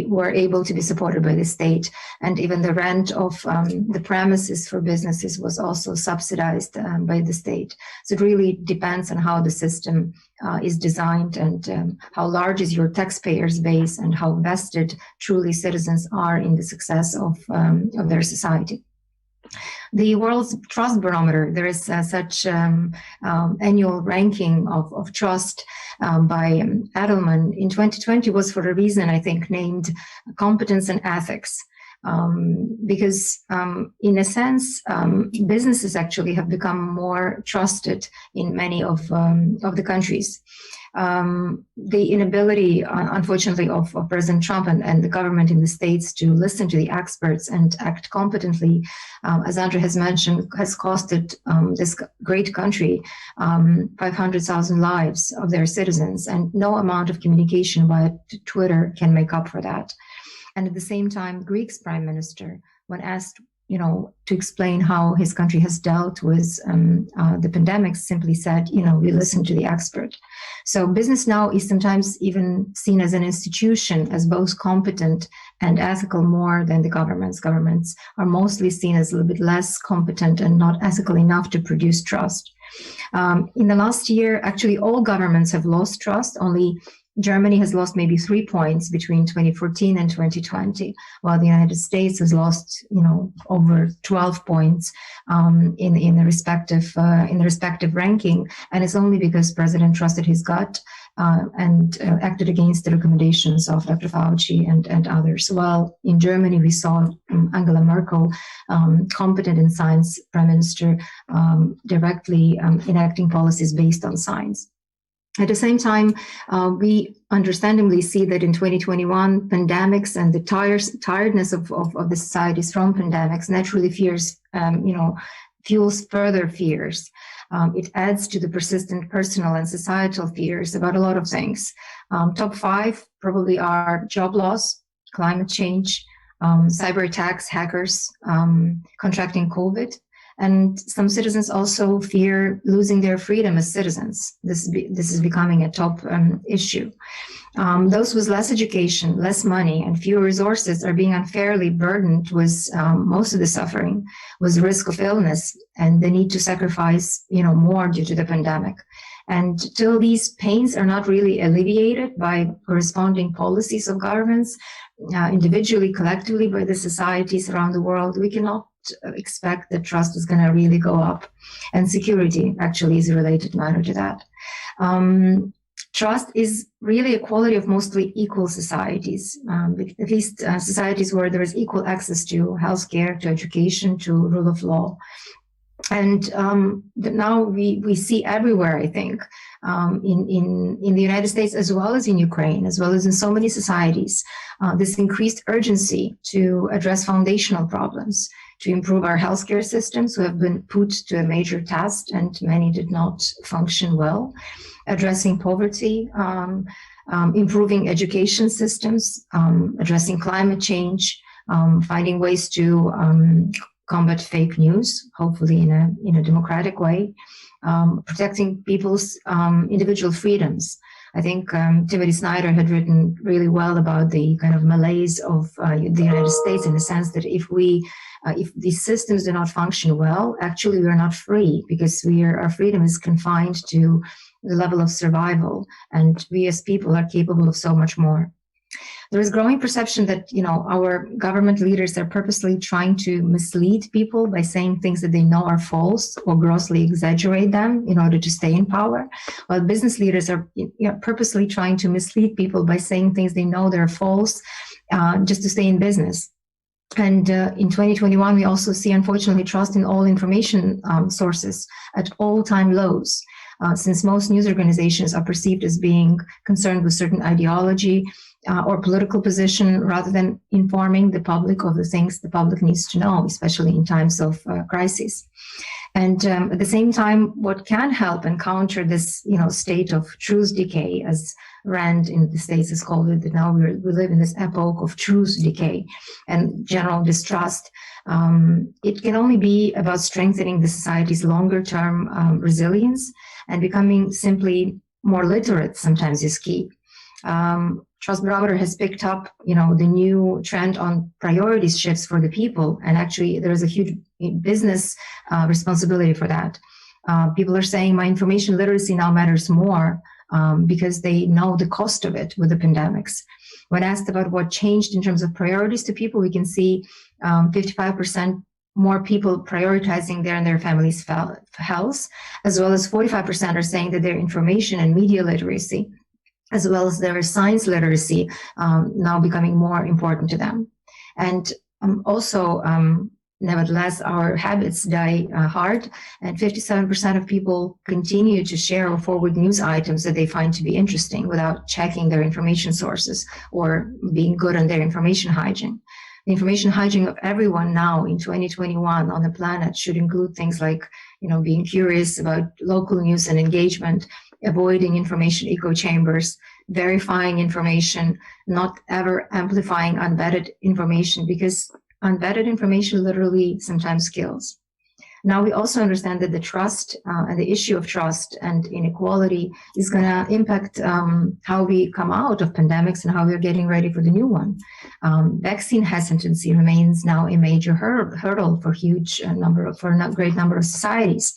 were able to be supported by the state, and even the rent of the premises for businesses was also subsidized by the state. So it really depends on how the system is designed, and how large is your taxpayers base, and how vested truly citizens are in the success of their society. The World's Trust Barometer, there is such annual ranking of trust by Edelman in 2020 was, for a reason, I think, named competence and ethics. Because in a sense, businesses actually have become more trusted in many of the countries. The inability, unfortunately, of President Trump and the government in the States to listen to the experts and act competently, as Andrew has mentioned, has costed this great country 500,000 lives of their citizens, and no amount of communication via Twitter can make up for that. And at the same time, Greek's prime minister, when asked, to explain how his country has dealt with the pandemic, simply said, we listen to the expert. So business now is sometimes even seen as an institution, as both competent and ethical, more than the governments. Governments are mostly seen as a little bit less competent and not ethical enough to produce trust. In the last year, actually, all governments have lost trust. Only Germany has lost maybe 3 points between 2014 and 2020, while the United States has lost, over 12 points in the respective ranking, and it's only because President trusted his gut and acted against the recommendations of Dr. Fauci and others. While in Germany we saw Angela Merkel, competent in science prime minister, directly enacting policies based on science. At the same time, we understandably see that in 2021, pandemics and the tiredness of the societies from pandemics naturally fuels further fears. It adds to the persistent personal and societal fears about a lot of things. Top 5 probably are job loss, climate change, cyber attacks, hackers, contracting COVID. And some citizens also fear losing their freedom as citizens. This is becoming a top issue. Those with less education, less money, and fewer resources are being unfairly burdened with most of the suffering, with risk of illness and the need to sacrifice, more due to the pandemic. And till these pains are not really alleviated by corresponding policies of governments, individually, collectively, by the societies around the world, we cannot expect that trust is going to really go up. And security actually is a related matter to that. Trust is really a quality of mostly equal societies, at least societies where there is equal access to healthcare, to education, to rule of law. And now we see everywhere, I think, in the United States, as well as in Ukraine, as well as in so many societies, this increased urgency to address foundational problems, to improve our healthcare systems, who have been put to a major test, and many did not function well, addressing poverty, improving education systems, addressing climate change, finding ways to combat fake news, hopefully in a democratic way, protecting people's individual freedoms. I think Timothy Snyder had written really well about the kind of malaise of the United States, in the sense that if these systems do not function well, actually we are not free, because our freedom is confined to the level of survival, and we as people are capable of so much more. There is growing perception that, our government leaders are purposely trying to mislead people by saying things that they know are false, or grossly exaggerate them in order to stay in power, while business leaders are purposely trying to mislead people by saying things they know they're false, just to stay in business. And in 2021, we also see, unfortunately, trust in all information sources at all-time lows, since most news organizations are perceived as being concerned with certain ideology or political position, rather than informing the public of the things the public needs to know, especially in times of crisis. And at the same time, what can help and counter this, state of truth decay, as Rand in the States has called it, that now we live in this epoch of truth decay and general distrust. It can only be about strengthening the society's longer-term resilience, and becoming simply more literate sometimes is key. Trust Barometer has picked up, the new trend on priorities shifts for the people. And actually, there is a huge business responsibility for that. People are saying my information literacy now matters more because they know the cost of it with the pandemics. When asked about what changed in terms of priorities to people, we can see 55% more people prioritizing their and their family's health, as well as 45% are saying that their information and media literacy, as well as their science literacy, now becoming more important to them. And also, nevertheless, our habits die hard, and 57% of people continue to share or forward news items that they find to be interesting without checking their information sources or being good on their information hygiene. The information hygiene of everyone now in 2021 on the planet should include things like, being curious about local news and engagement, avoiding information echo chambers, verifying information, not ever amplifying unvetted information, because unvetted information literally sometimes kills. Now we also understand that the trust and the issue of trust and inequality is going to impact how we come out of pandemics and how we're getting ready for the new one. Vaccine hesitancy remains now a major hurdle for a great number of societies.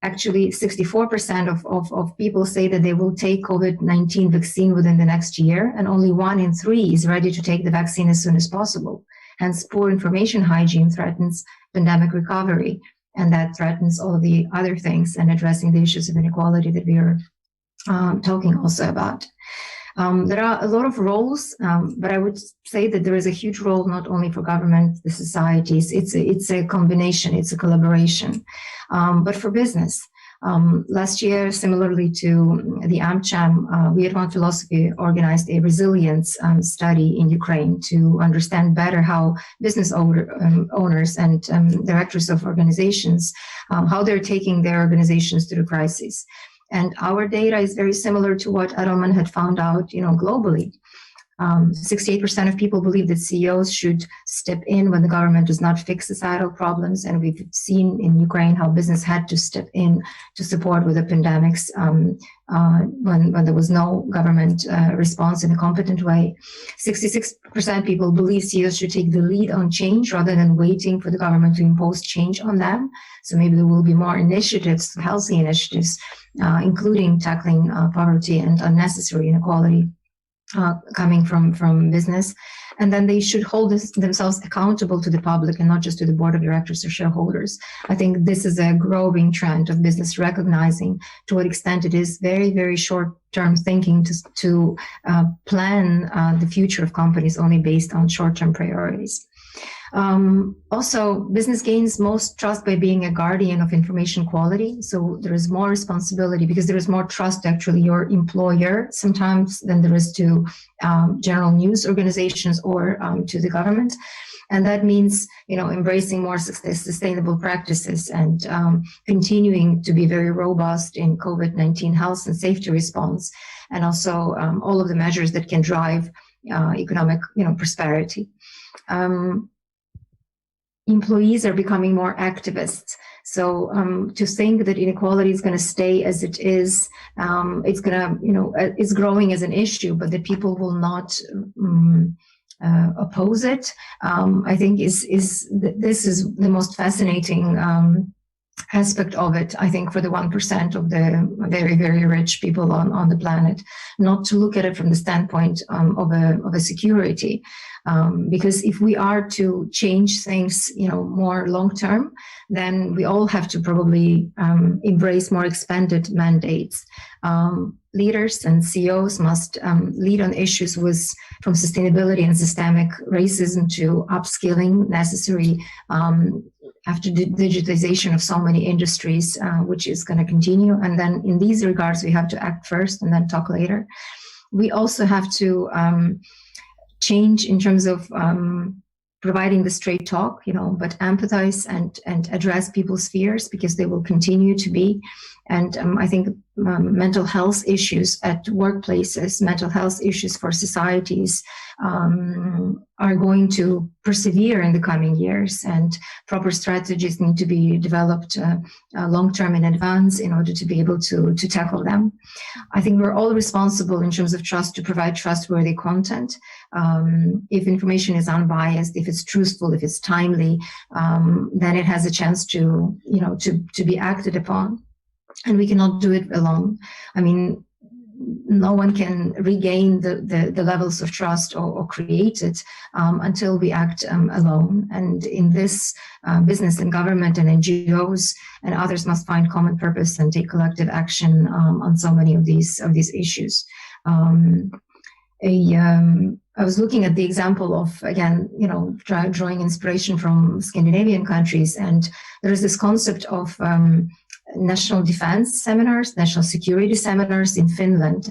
Actually, 64% of people say that they will take COVID-19 vaccine within the next year, and only 1 in 3 is ready to take the vaccine as soon as possible. Hence, poor information hygiene threatens pandemic recovery, and that threatens all the other things and addressing the issues of inequality that we are talking also about. There are a lot of roles, but I would say that there is a huge role not only for government, the societies. It's a combination, it's a collaboration, but for business. Last year, similarly to the AmCham, we at One Philosophy organized a resilience study in Ukraine to understand better how business owners and directors of organizations, how they're taking their organizations through the crisis. And our data is very similar to what Edelman had found out, globally. 68% of people believe that CEOs should step in when the government does not fix societal problems. And we've seen in Ukraine how business had to step in to support with the pandemics when there was no government response in a competent way. 66% people believe CEOs should take the lead on change rather than waiting for the government to impose change on them. So maybe there will be more initiatives, healthy initiatives, including tackling poverty and unnecessary inequality coming from business. And then they should hold themselves accountable to the public and not just to the board of directors or shareholders. I think this is a growing trend of business recognizing to what extent it is very, very short-term thinking to plan the future of companies only based on short-term priorities. Also, business gains most trust by being a guardian of information quality. So there is more responsibility because there is more trust to actually your employer sometimes than there is to general news organizations or to the government. And that means, embracing more sustainable practices and continuing to be very robust in COVID-19 health and safety response, and also all of the measures that can drive economic, prosperity. Employees are becoming more activists. So to think that inequality is going to stay as it is, it's going to, it's growing as an issue, but that people will not oppose it, I think this is the most fascinating aspect of it, I think, for the 1% of the very, very rich people on the planet, not to look at it from the standpoint of a security. Because if we are to change things, more long term, then we all have to probably embrace more expanded mandates. Leaders and CEOs must lead on issues from sustainability and systemic racism to upskilling necessary after the digitization of so many industries, which is going to continue. And then in these regards, we have to act first and then talk later. We also have to change in terms of providing the straight talk, but empathize and address people's fears because they will continue to be. And I think mental health issues at workplaces, mental health issues for societies are going to persevere in the coming years, and proper strategies need to be developed long-term in advance in order to be able to tackle them. I think we're all responsible in terms of trust to provide trustworthy content. If information is unbiased, if it's truthful, if it's timely, then it has a chance to be acted upon. And we cannot do it alone. I mean, no one can regain the levels of trust or create it until we act alone. And in this, business and government and NGOs and others must find common purpose and take collective action on so many of these issues. I was looking at the example of, again, drawing inspiration from Scandinavian countries, and there is this concept of national defense seminars, national security seminars in Finland.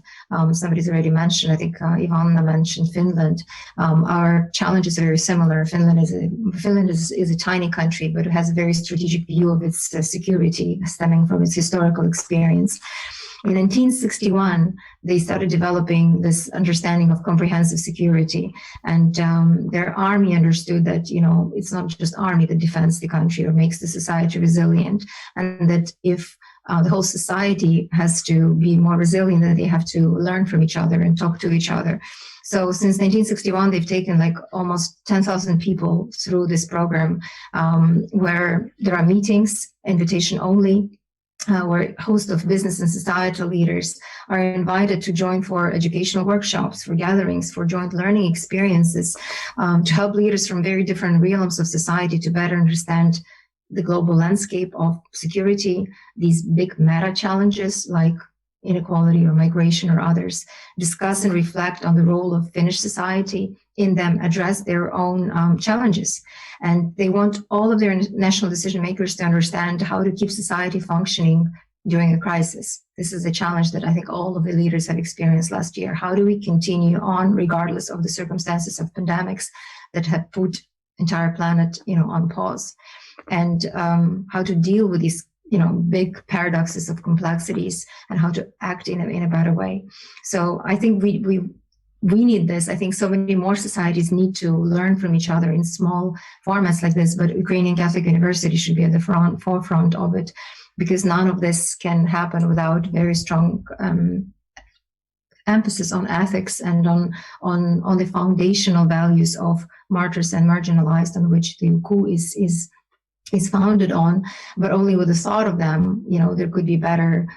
Somebody's already mentioned, I think Ivanna mentioned Finland. Our challenges are very similar. Finland is a tiny country, but it has a very strategic view of its security stemming from its historical experience. In 1961, they started developing this understanding of comprehensive security, and their army understood that, it's not just army that defends the country or makes the society resilient, and that if the whole society has to be more resilient, that they have to learn from each other and talk to each other. So since 1961, they've taken like almost 10,000 people through this program, where there are meetings, invitation only, where a host of business and societal leaders are invited to join for educational workshops, for gatherings, for joint learning experiences, to help leaders from very different realms of society to better understand the global landscape of security, these big meta challenges like inequality or migration or others, discuss and reflect on the role of Finnish society in them, address their own challenges. And they want all of their national decision makers to understand how to keep society functioning during a crisis. This is a challenge that I think all of the leaders have experienced last year. How do we continue on regardless of the circumstances of pandemics that have put entire planet, on pause? And how to deal with these big paradoxes of complexities and how to act in a better way. So I think we need this. I think so many more societies need to learn from each other in small formats like this, but Ukrainian Catholic University should be at the forefront of it, because none of this can happen without very strong emphasis on ethics and on the foundational values of martyrs and marginalized, on which the coup is founded on. But only with the thought of them, there could be better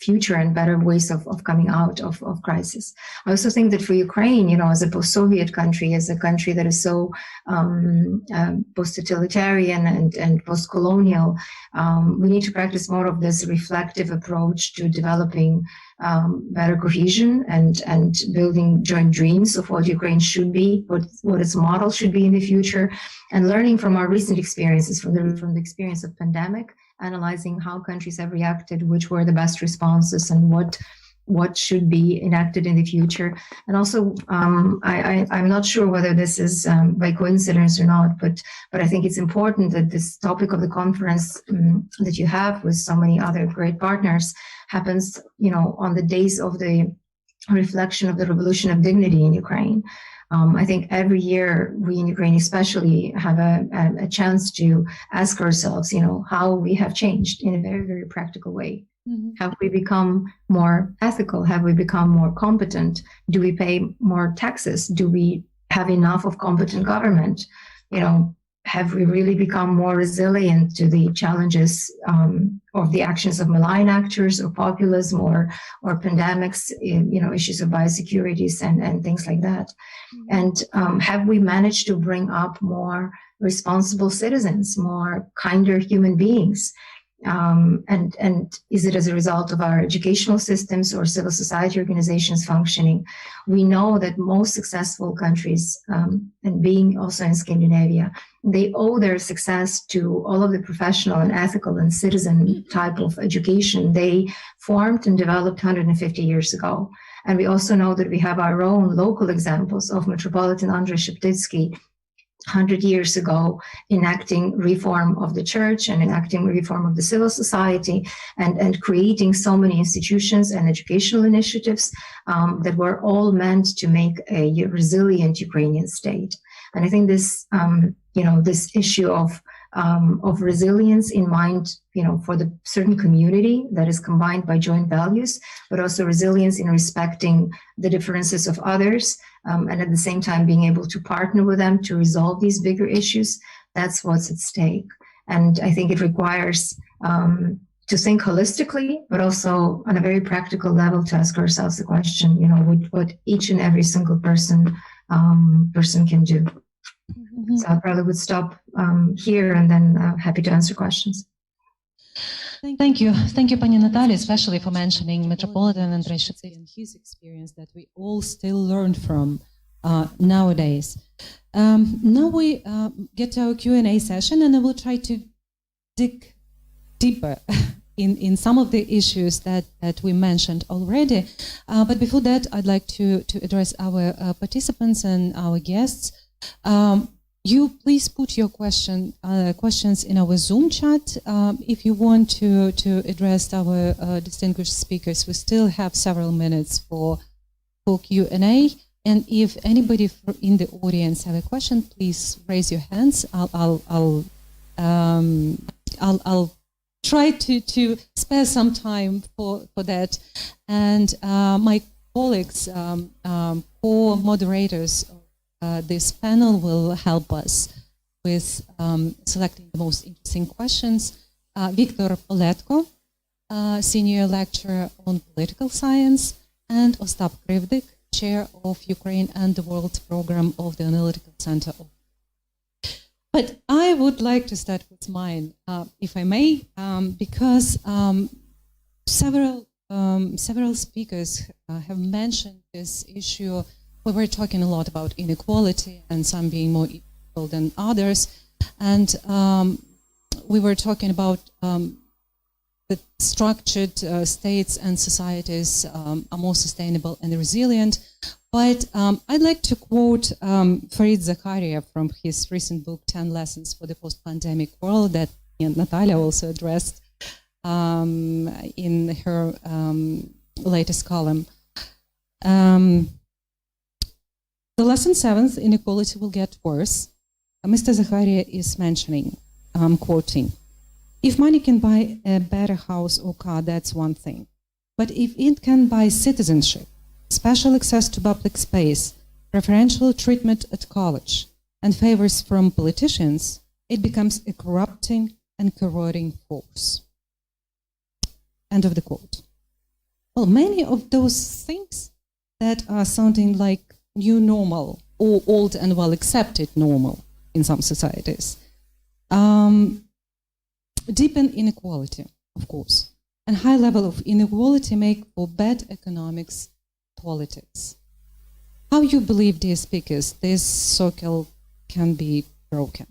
future and better ways of coming out of crisis. I also think that for Ukraine, as a post-Soviet country, as a country that is so post-totalitarian and post-colonial, we need to practice more of this reflective approach to developing better cohesion and building joint dreams of what Ukraine should be, what its model should be in the future, and learning from our recent experiences, from the experience of pandemic, analyzing how countries have reacted, which were the best responses, and what should be enacted in the future. And also, I'm not sure whether this is by coincidence or not, but I think it's important that this topic of the conference that you have with so many other great partners happens, on the days of the reflection of the Revolution of Dignity in Ukraine. I think every year we in Ukraine especially have a chance to ask ourselves, how we have changed in a very, very practical way. Mm-hmm. Have we become more ethical? Have we become more competent? Do we pay more taxes? Do we have enough of competent government? Have we really become more resilient to the challenges of the actions of malign actors or populism or pandemics, issues of biosecurities and things like that? Mm-hmm. And have we managed to bring up more responsible citizens, more kinder human beings? And is it as a result of our educational systems or civil society organizations functioning? We know that most successful countries, and being also in Scandinavia, they owe their success to all of the professional and ethical and citizen type of education they formed and developed 150 years ago. And we also know that we have our own local examples of Metropolitan Andrei Sheptytsky, 100 years ago, enacting reform of the church and enacting reform of the civil society and creating so many institutions and educational initiatives that were all meant to make a resilient Ukrainian state. And I think this, this issue of resilience in mind, for the certain community that is combined by joint values, but also resilience in respecting the differences of others, and at the same time being able to partner with them to resolve these bigger issues. That's what's at stake. And I think it requires to think holistically, but also on a very practical level to ask ourselves the question, what each and every single person can do. Mm-hmm. So I probably would stop here and then happy to answer questions. Thank you, Pani Nataliya, especially for mentioning Metropolitan and Raiffeisen and his experience that we all still learn from nowadays. Now we get to our Q&A session, and I will try to dig deeper in some of the issues that we mentioned already. But before that, I'd like to address our participants and our guests. You please put your questions in our Zoom chat. If you want to address our distinguished speakers, we still have several minutes for Q&A. And if anybody in the audience have a question, please raise your hands. I'll try to spare some time for that. And my colleagues, co-moderators, this panel will help us with selecting the most interesting questions. Victor Poletko, Senior Lecturer on Political Science, and Ostap Krivdik, Chair of Ukraine and the World Program of the Analytical Center. But I would like to start with mine, if I may, because several speakers have mentioned this issue. We were talking a lot about inequality and some being more equal than others. And we were talking about that structured states and societies are more sustainable and resilient. But I'd like to quote Fareed Zakaria from his recent book, 10 Lessons for the Post-Pandemic World, that Nataliya also addressed in her latest column. The lesson 7th, inequality will get worse. Mr. Zakaria is mentioning, quoting, if money can buy a better house or car, that's one thing. But if it can buy citizenship, special access to public space, preferential treatment at college, and favors from politicians, it becomes a corrupting and corroding force. End of the quote. Well, many of those things that are sounding like new normal or old and well accepted normal in some societies deepen inequality, of course, and high level of inequality make for bad economics politics. How you believe, dear speakers, this circle can be broken?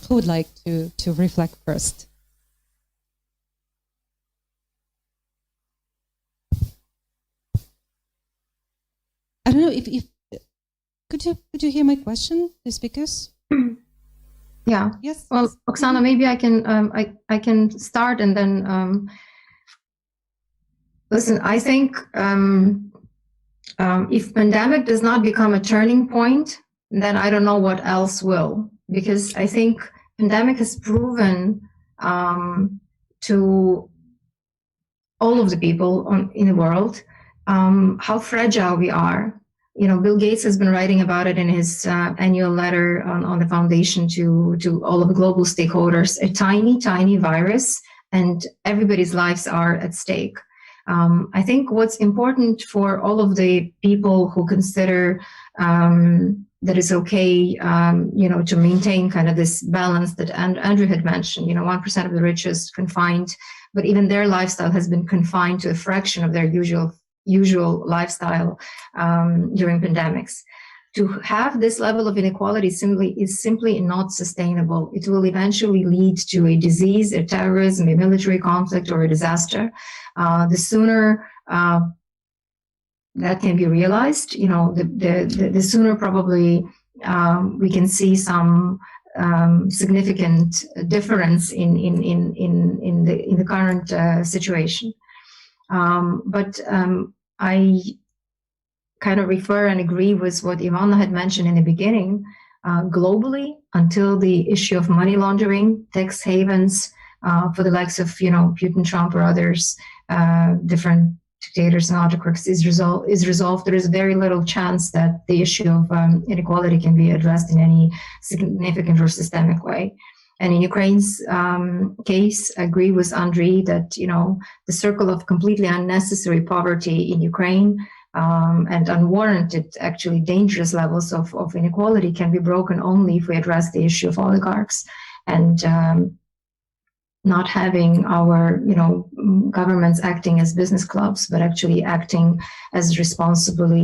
Who would like to reflect first? I don't know if could you hear my question, the speakers? Yeah. Yes. Well, Oksana, maybe I can start and then listen. I think if pandemic does not become a turning point, then I don't know what else will, because I think pandemic has proven to all of the people in the world how fragile we are. Bill Gates has been writing about it in his annual letter on the foundation to all of the global stakeholders. A tiny, tiny virus, and everybody's lives are at stake. I think what's important for all of the people who consider that it's okay, to maintain kind of this balance that Andrew had mentioned, 1% of the richest confined, but even their lifestyle has been confined to a fraction of their usual lifestyle during pandemics. To have this level of inequality is simply not sustainable. It will eventually lead to a disease, a terrorism, a military conflict, or a disaster. The sooner that can be realized, the sooner probably we can see some significant difference in the current situation. But I kind of refer and agree with what Ivanna had mentioned in the beginning. Globally, until the issue of money laundering, tax havens for the likes of Putin, Trump, or others, different dictators and autocrats is resolved, there is very little chance that the issue of inequality can be addressed in any significant or systemic way. And in Ukraine's case, I agree with Andriy that the circle of completely unnecessary poverty in Ukraine and unwarranted, actually dangerous levels of inequality can be broken only if we address the issue of oligarchs and not having our governments acting as business clubs, but actually acting as responsible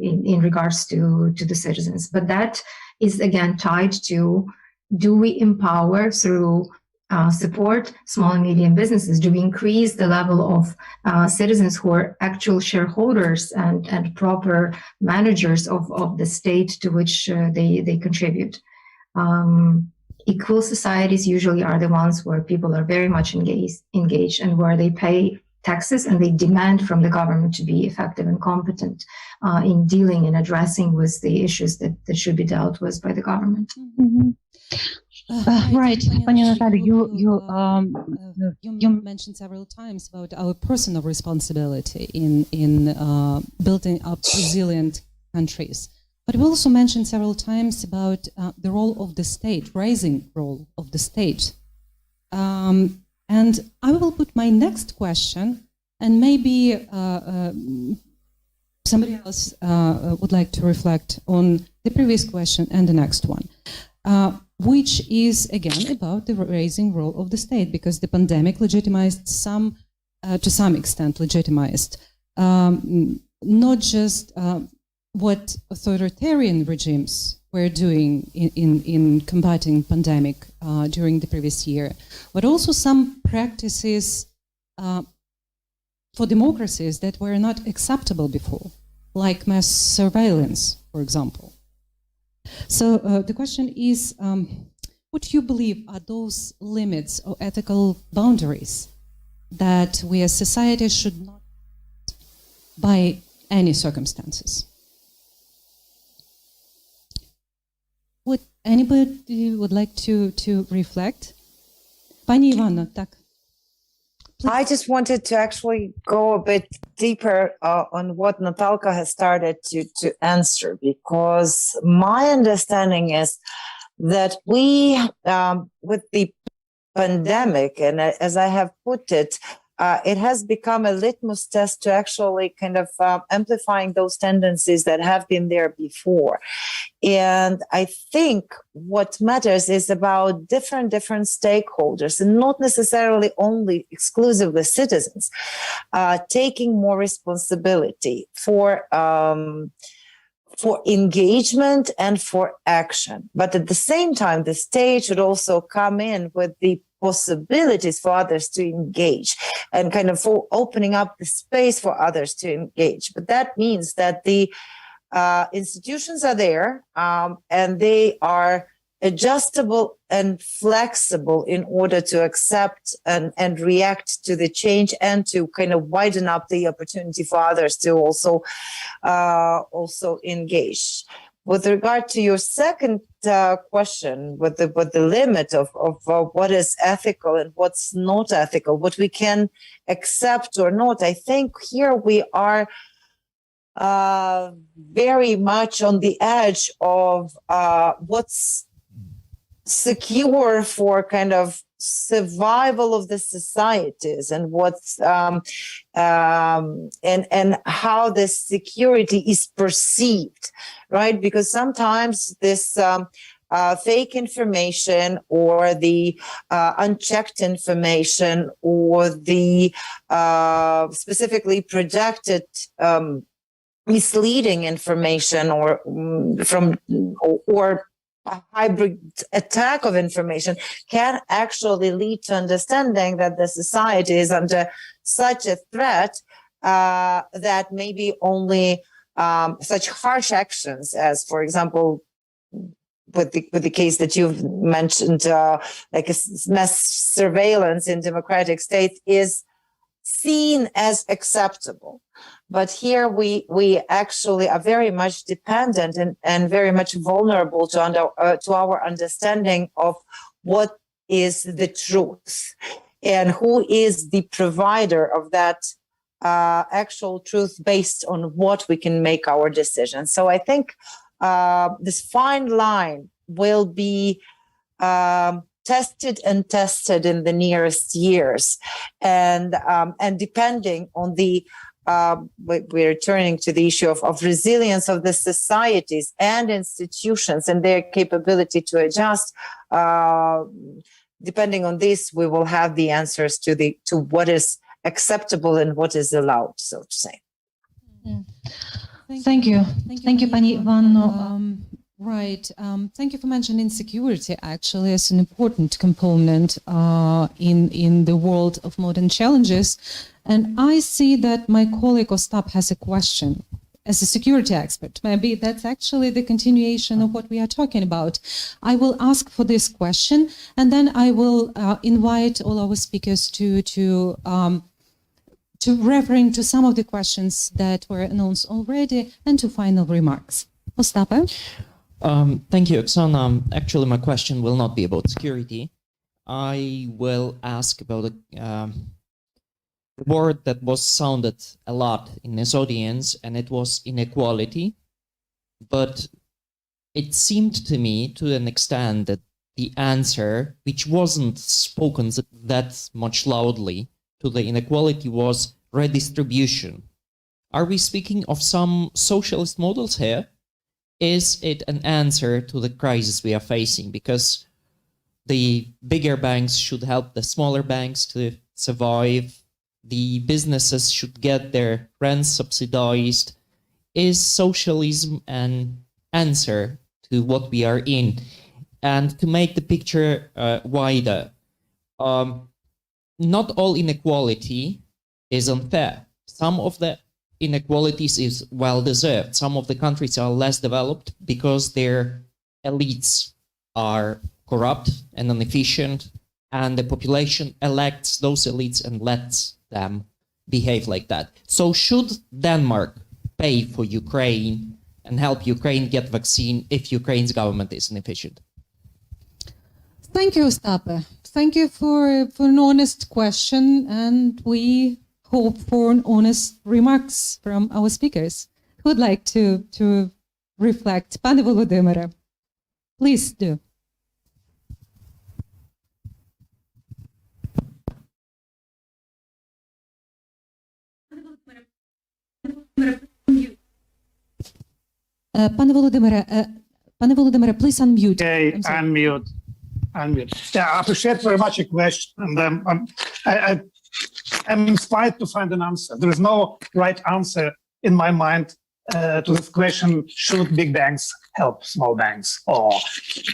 in regards to the citizens. But that is again tied to, do we empower through support small and medium businesses? Do we increase the level of citizens who are actual shareholders and proper managers of the state to which they contribute? Equal societies usually are the ones where people are very much engaged and where they pay taxes and they demand from the government to be effective and competent in dealing and addressing with the issues that should be dealt with by the government. Mm-hmm. Right, Pani Nataliya, you mentioned several times about our personal responsibility in building up resilient countries. But we also mentioned several times about the role of the state, rising role of the state. And I will put my next question, and maybe somebody else would like to reflect on the previous question and the next one, which is, again, about the rising role of the state, because the pandemic legitimized to some extent, not just what authoritarian regimes were doing in combating pandemic during the previous year, but also some practices for democracies that were not acceptable before, like mass surveillance, for example. So the question is, what do you believe are those limits or ethical boundaries that we as society should not by any circumstances? Would anybody would like to reflect? Pani Ivanna, tak. Please. I just wanted to actually go a bit deeper on what Natalka has started to answer, because my understanding is that we, with the pandemic, and as I have put it, it has become a litmus test to actually kind of amplifying those tendencies that have been there before. And I think what matters is about different stakeholders, and not necessarily only exclusively citizens, taking more responsibility for engagement and for action. But at the same time, the state should also come in with the possibilities for others to engage and kind of for opening up the space for others to engage. But that means that the institutions are there and they are adjustable and flexible in order to accept and react to the change and to kind of widen up the opportunity for others to also engage. With regard to your second question, with the limit of what is ethical and what's not ethical, what we can accept or not, I think here we are very much on the edge of what's secure for kind of survival of the societies and what's and how this security is perceived, right? Because sometimes this fake information or the unchecked information or the specifically projected misleading information or a hybrid attack of information can actually lead to understanding that the society is under such a threat that maybe only such harsh actions as, for example, with the case that you've mentioned, like a mass surveillance in democratic states, is seen as acceptable. But here we actually are very much dependent and very much vulnerable to our understanding of what is the truth and who is the provider of that actual truth based on what we can make our decisions. So I think this fine line will be tested and tested in the nearest years, and depending on the we're returning to the issue of resilience of the societies and institutions and their capability to adjust. Depending on this, we will have the answers to what is acceptable and what is allowed, so to say. Thank you. Thank you, Pani Ivanna. Right. Thank you for mentioning security, actually, as an important component in the world of modern challenges. And I see that my colleague Ostap has a question. As a security expert, maybe that's actually the continuation of what we are talking about. I will ask for this question, and then I will invite all our speakers to referring to some of the questions that were announced already and to final remarks. Ostap? Thank you, Oksana. Actually, my question will not be about security. I will ask about the word that was sounded a lot in this audience, and it was inequality. But it seemed to me, to an extent, that the answer, which wasn't spoken that much loudly to the inequality, was redistribution. Are we speaking of some socialist models here? Is it an answer to the crisis we are facing? Because the bigger banks should help the smaller banks to survive. The businesses should get their rents subsidized. Is socialism an answer to what we are in? And to make the picture wider, not all inequality is unfair. Some of the inequalities is well-deserved. Some of the countries are less developed because their elites are corrupt and inefficient, and the population elects those elites and lets them behave like that. So should Denmark pay for Ukraine and help Ukraine get vaccine if Ukraine's government is inefficient? Thank you, Ostap. Thank you for an honest question, and we hope for an honest remarks from our speakers. Who would like to reflect? Pane Volodymyr, please do. Pane Volodymyr, please unmute. Okay, unmute. Yeah, I appreciate very much your question, and I'm inspired to find an answer. There is no right answer in my mind to this question: should big banks help small banks, or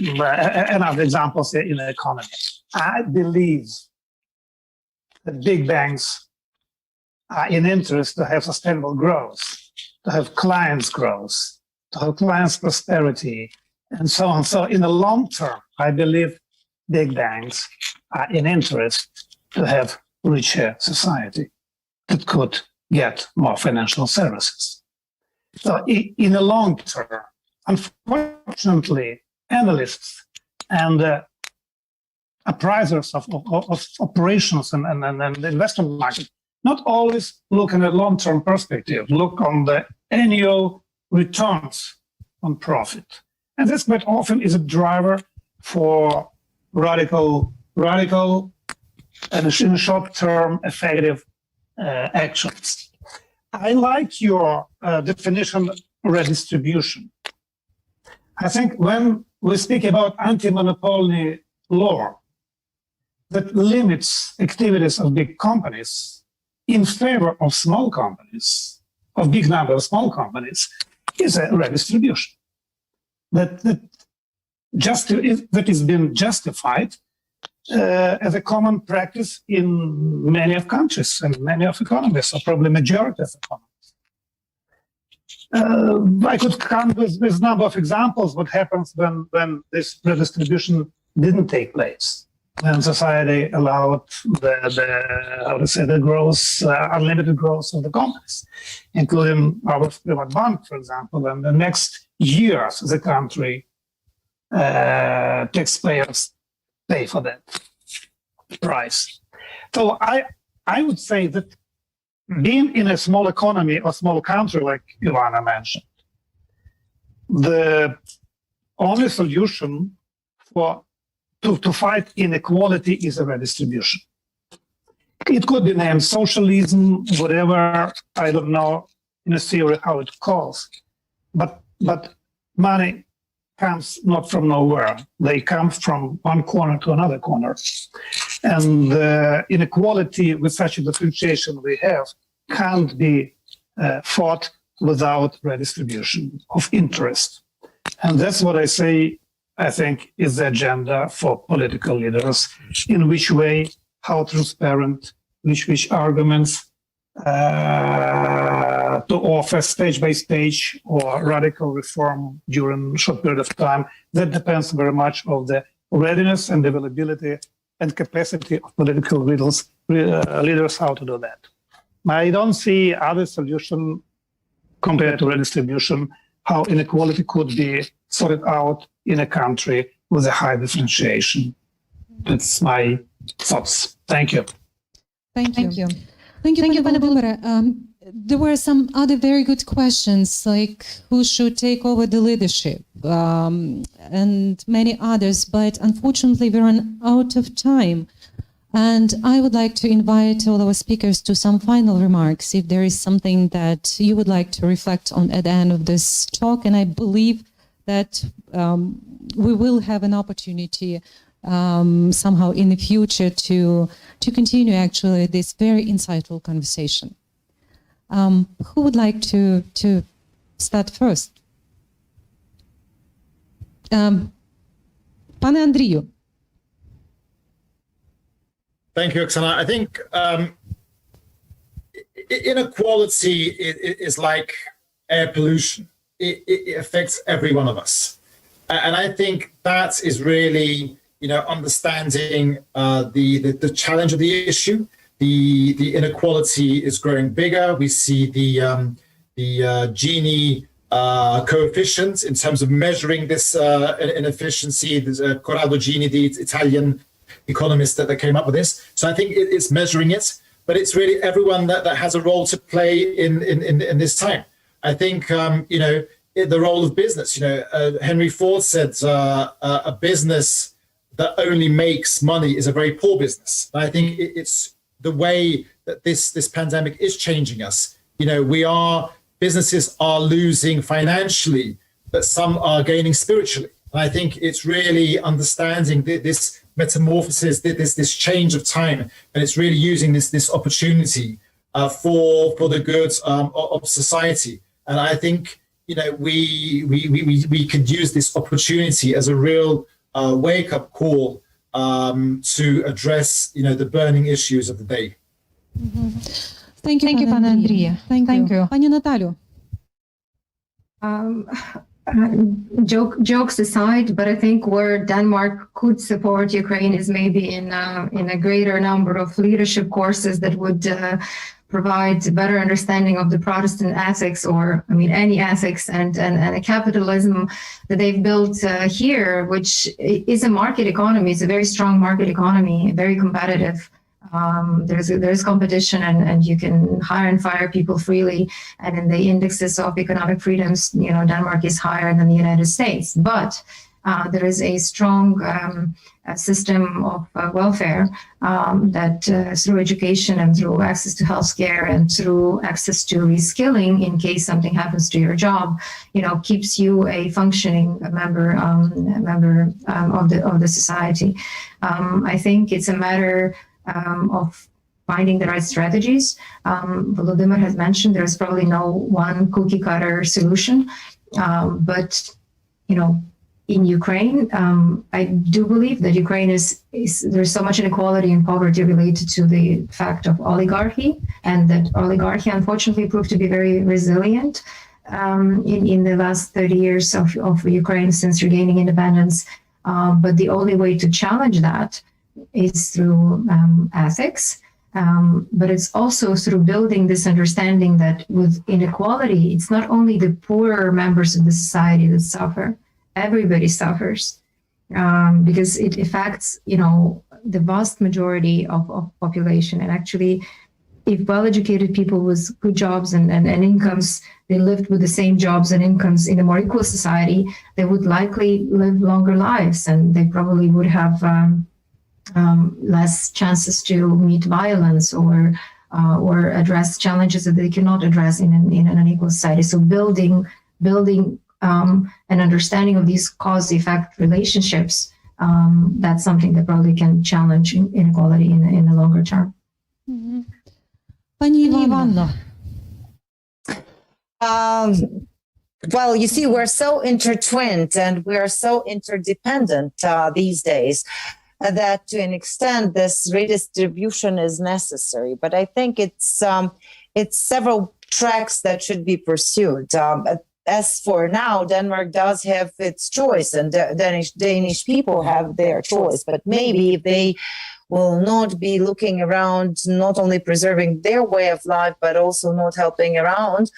another examples in the economy? I believe that big banks are in interest to have sustainable growth, to have clients' growth, to have clients' prosperity, and so on. So in the long term, I believe big banks are in interest to have richer society that could get more financial services. So in the long term, unfortunately, analysts and appraisers of operations and the investment market not always look in a long-term perspective, look on the annual returns on profit. And this quite often is a driver for radical and in short-term effective actions. I like your definition, redistribution. I think when we speak about anti-monopoly law that limits activities of big companies in favor of small companies, of big number of small companies, is a redistribution that is been justified as a common practice in many of countries and many of economies, or probably majority of economies. I could count with a number of examples what happens when this redistribution didn't take place, when society allowed the growth, unlimited growth of the companies, including our private bank, for example. And the next years, the country taxpayers pay for that price. So I would say that being in a small economy or small country like Ivanna mentioned, the only solution to fight inequality is a redistribution. It could be named socialism, whatever, I don't know in a theory how it calls, but money comes not from nowhere. They come from one corner to another corner. And inequality with such a differentiation we have can't be fought without redistribution of interest. And that's what I say, I think, is the agenda for political leaders. In which way, how transparent, which arguments to offer stage by stage or radical reform during a short period of time. That depends very much on the readiness and availability and capacity of political leaders how to do that. I don't see other solution compared to redistribution, how inequality could be sorted out in a country with a high differentiation. That's my thoughts. Thank you. Thank you. Thank you, Volodymyr. There were some other very good questions, like who should take over the leadership, and many others, but unfortunately we run out of time. And I would like to invite all our speakers to some final remarks, if there is something that you would like to reflect on at the end of this talk. And I believe that we will have an opportunity somehow in the future to continue actually this very insightful conversation. Who would like to start first? Pane Andriu. Thank you, Oksana. I think inequality is like air pollution. It affects every one of us. And I think that is really, understanding the challenge of the issue. The inequality is growing bigger. We see the Gini coefficient in terms of measuring this inefficiency. There's Corrado Gini, the Italian economist that came up with this. So I think it's measuring it, but it's really everyone that has a role to play in this time. I think, the role of business, Henry Ford said a business that only makes money is a very poor business. And I think it's the way that this pandemic is changing us. Businesses are losing financially, but some are gaining spiritually. And I think it's really understanding this metamorphosis, this change of time, and it's really using this opportunity for the good of society. And I think we could use this opportunity as a real wake-up call to address the burning issues of the day. Mm-hmm. Thank you, Pane Andriu. Thank you. Pani Nataliya. Jokes aside, but I think where Denmark could support Ukraine is maybe in a greater number of leadership courses that would provide better understanding of the Protestant ethics, or any ethics and a capitalism that they've built here, which is a market economy. It's a very strong market economy, very competitive. There's competition, and you can hire and fire people freely. And in the indexes of economic freedoms, Denmark is higher than the United States. But there is a strong system of welfare that through education and through access to healthcare and through access to reskilling in case something happens to your job, keeps you a functioning member of the society. I think it's a matter of finding the right strategies. Volodymyr has mentioned there's probably no one cookie cutter solution, but in Ukraine, I do believe that Ukraine is there's so much inequality and poverty related to the fact of oligarchy, and that oligarchy unfortunately proved to be very resilient in the last 30 years of Ukraine since regaining independence. But the only way to challenge that is through ethics. But it's also through building this understanding that with inequality, it's not only the poorer members of the society that suffer, everybody suffers, because it affects, the vast majority of population. And actually, if well-educated people with good jobs and incomes, they lived with the same jobs and incomes in a more equal society, they would likely live longer lives, and they probably would have less chances to meet violence or address challenges that they cannot address in an unequal society. So building an understanding of these cause-effect relationships, that's something that probably can challenge inequality in the longer term. Mm-hmm. Pani Ivanna. Well, you see, we're so intertwined and we're so interdependent these days that to an extent this redistribution is necessary. But I think it's several tracks that should be pursued. As for now, Denmark does have its choice, and Danish people have their choice. But maybe if they will not be looking around, not only preserving their way of life, but also not helping around,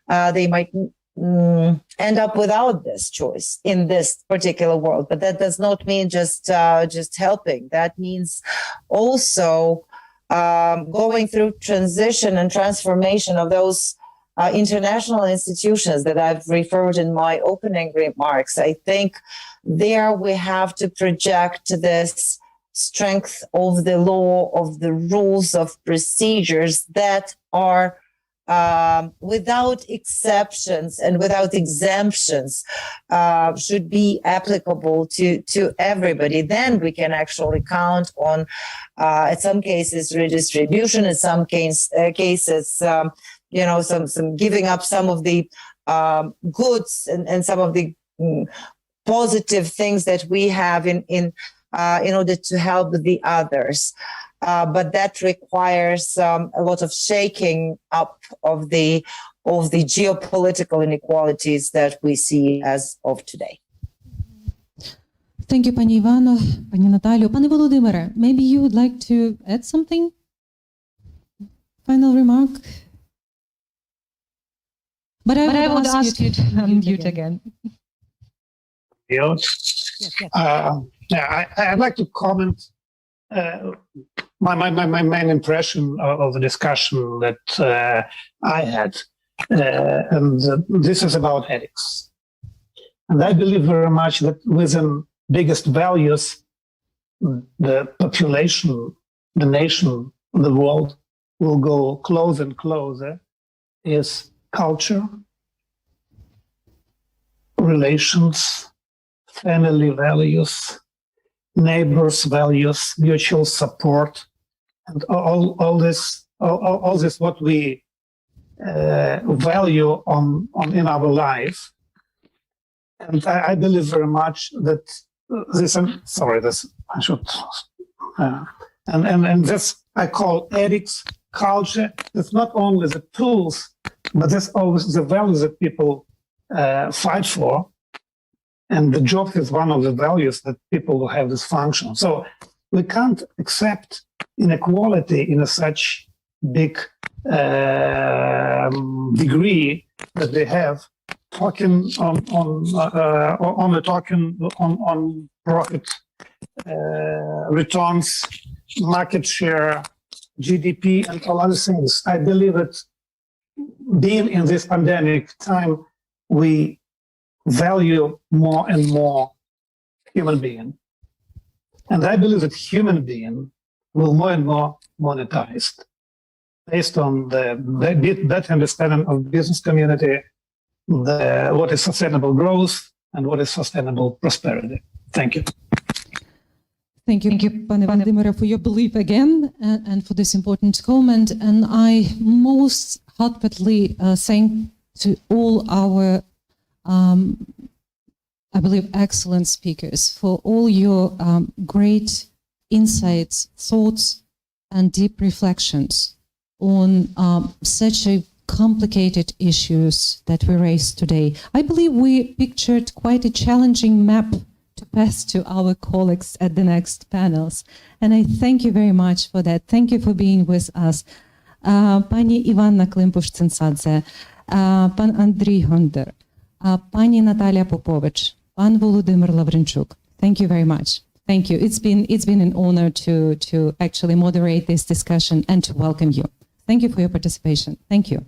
they might end up without this choice in this particular world. But that does not mean just helping. That means also going through transition and transformation of those international institutions that I've referred in my opening remarks. I think there we have to project this strength of the law, of the rules, of procedures that are without exceptions and without exemptions should be applicable to everybody. Then we can actually count on, in some cases, redistribution, in some cases, some giving up some of the goods and some of the positive things that we have in order to help the others. But that requires a lot of shaking up of the geopolitical inequalities that we see as of today. Thank you, Pani Ivanna, Pani Nataliya. Pani Volodymyr, maybe you would like to add something? Final remark? But I would ask you to unmute again. Yes. I'd like to comment my main impression of the discussion that I had, and this is about ethics. And I believe very much that within biggest values, the population, the nation, the world will go closer and closer is culture, relations, family values, neighbors' values, mutual support, and all this what we value on in our life. And I believe very much that this I should and this I call ethics, culture. It's not only the tools, but that's always the values that people fight for. And the job is one of the values that people will have this function. So we can't accept inequality in such big degree that they have, talking on profit returns, market share, GDP, and all other things. I believe that being in this pandemic time, we value more and more human being. And I believe that human being will more and more monetized based on the better understanding of business community, what is sustainable growth and what is sustainable prosperity. Thank you. Thank you, Pani Volodymyr, for your belief again and for this important comment. And I most heartfully thank to all our I believe, excellent speakers, for all your great insights, thoughts, and deep reflections on such a complicated issues that we raised today. I believe we pictured quite a challenging map to pass to our colleagues at the next panels. And I thank you very much for that. Thank you for being with us. Pani Ivanna Klympush-Tsyntsadze, pan Andriy Hunder, pani Nataliya Popovych, pan Volodymyr Lavrenchuk. Thank you very much. Thank you. It's been an honor to actually moderate this discussion and to welcome you. Thank you for your participation. Thank you.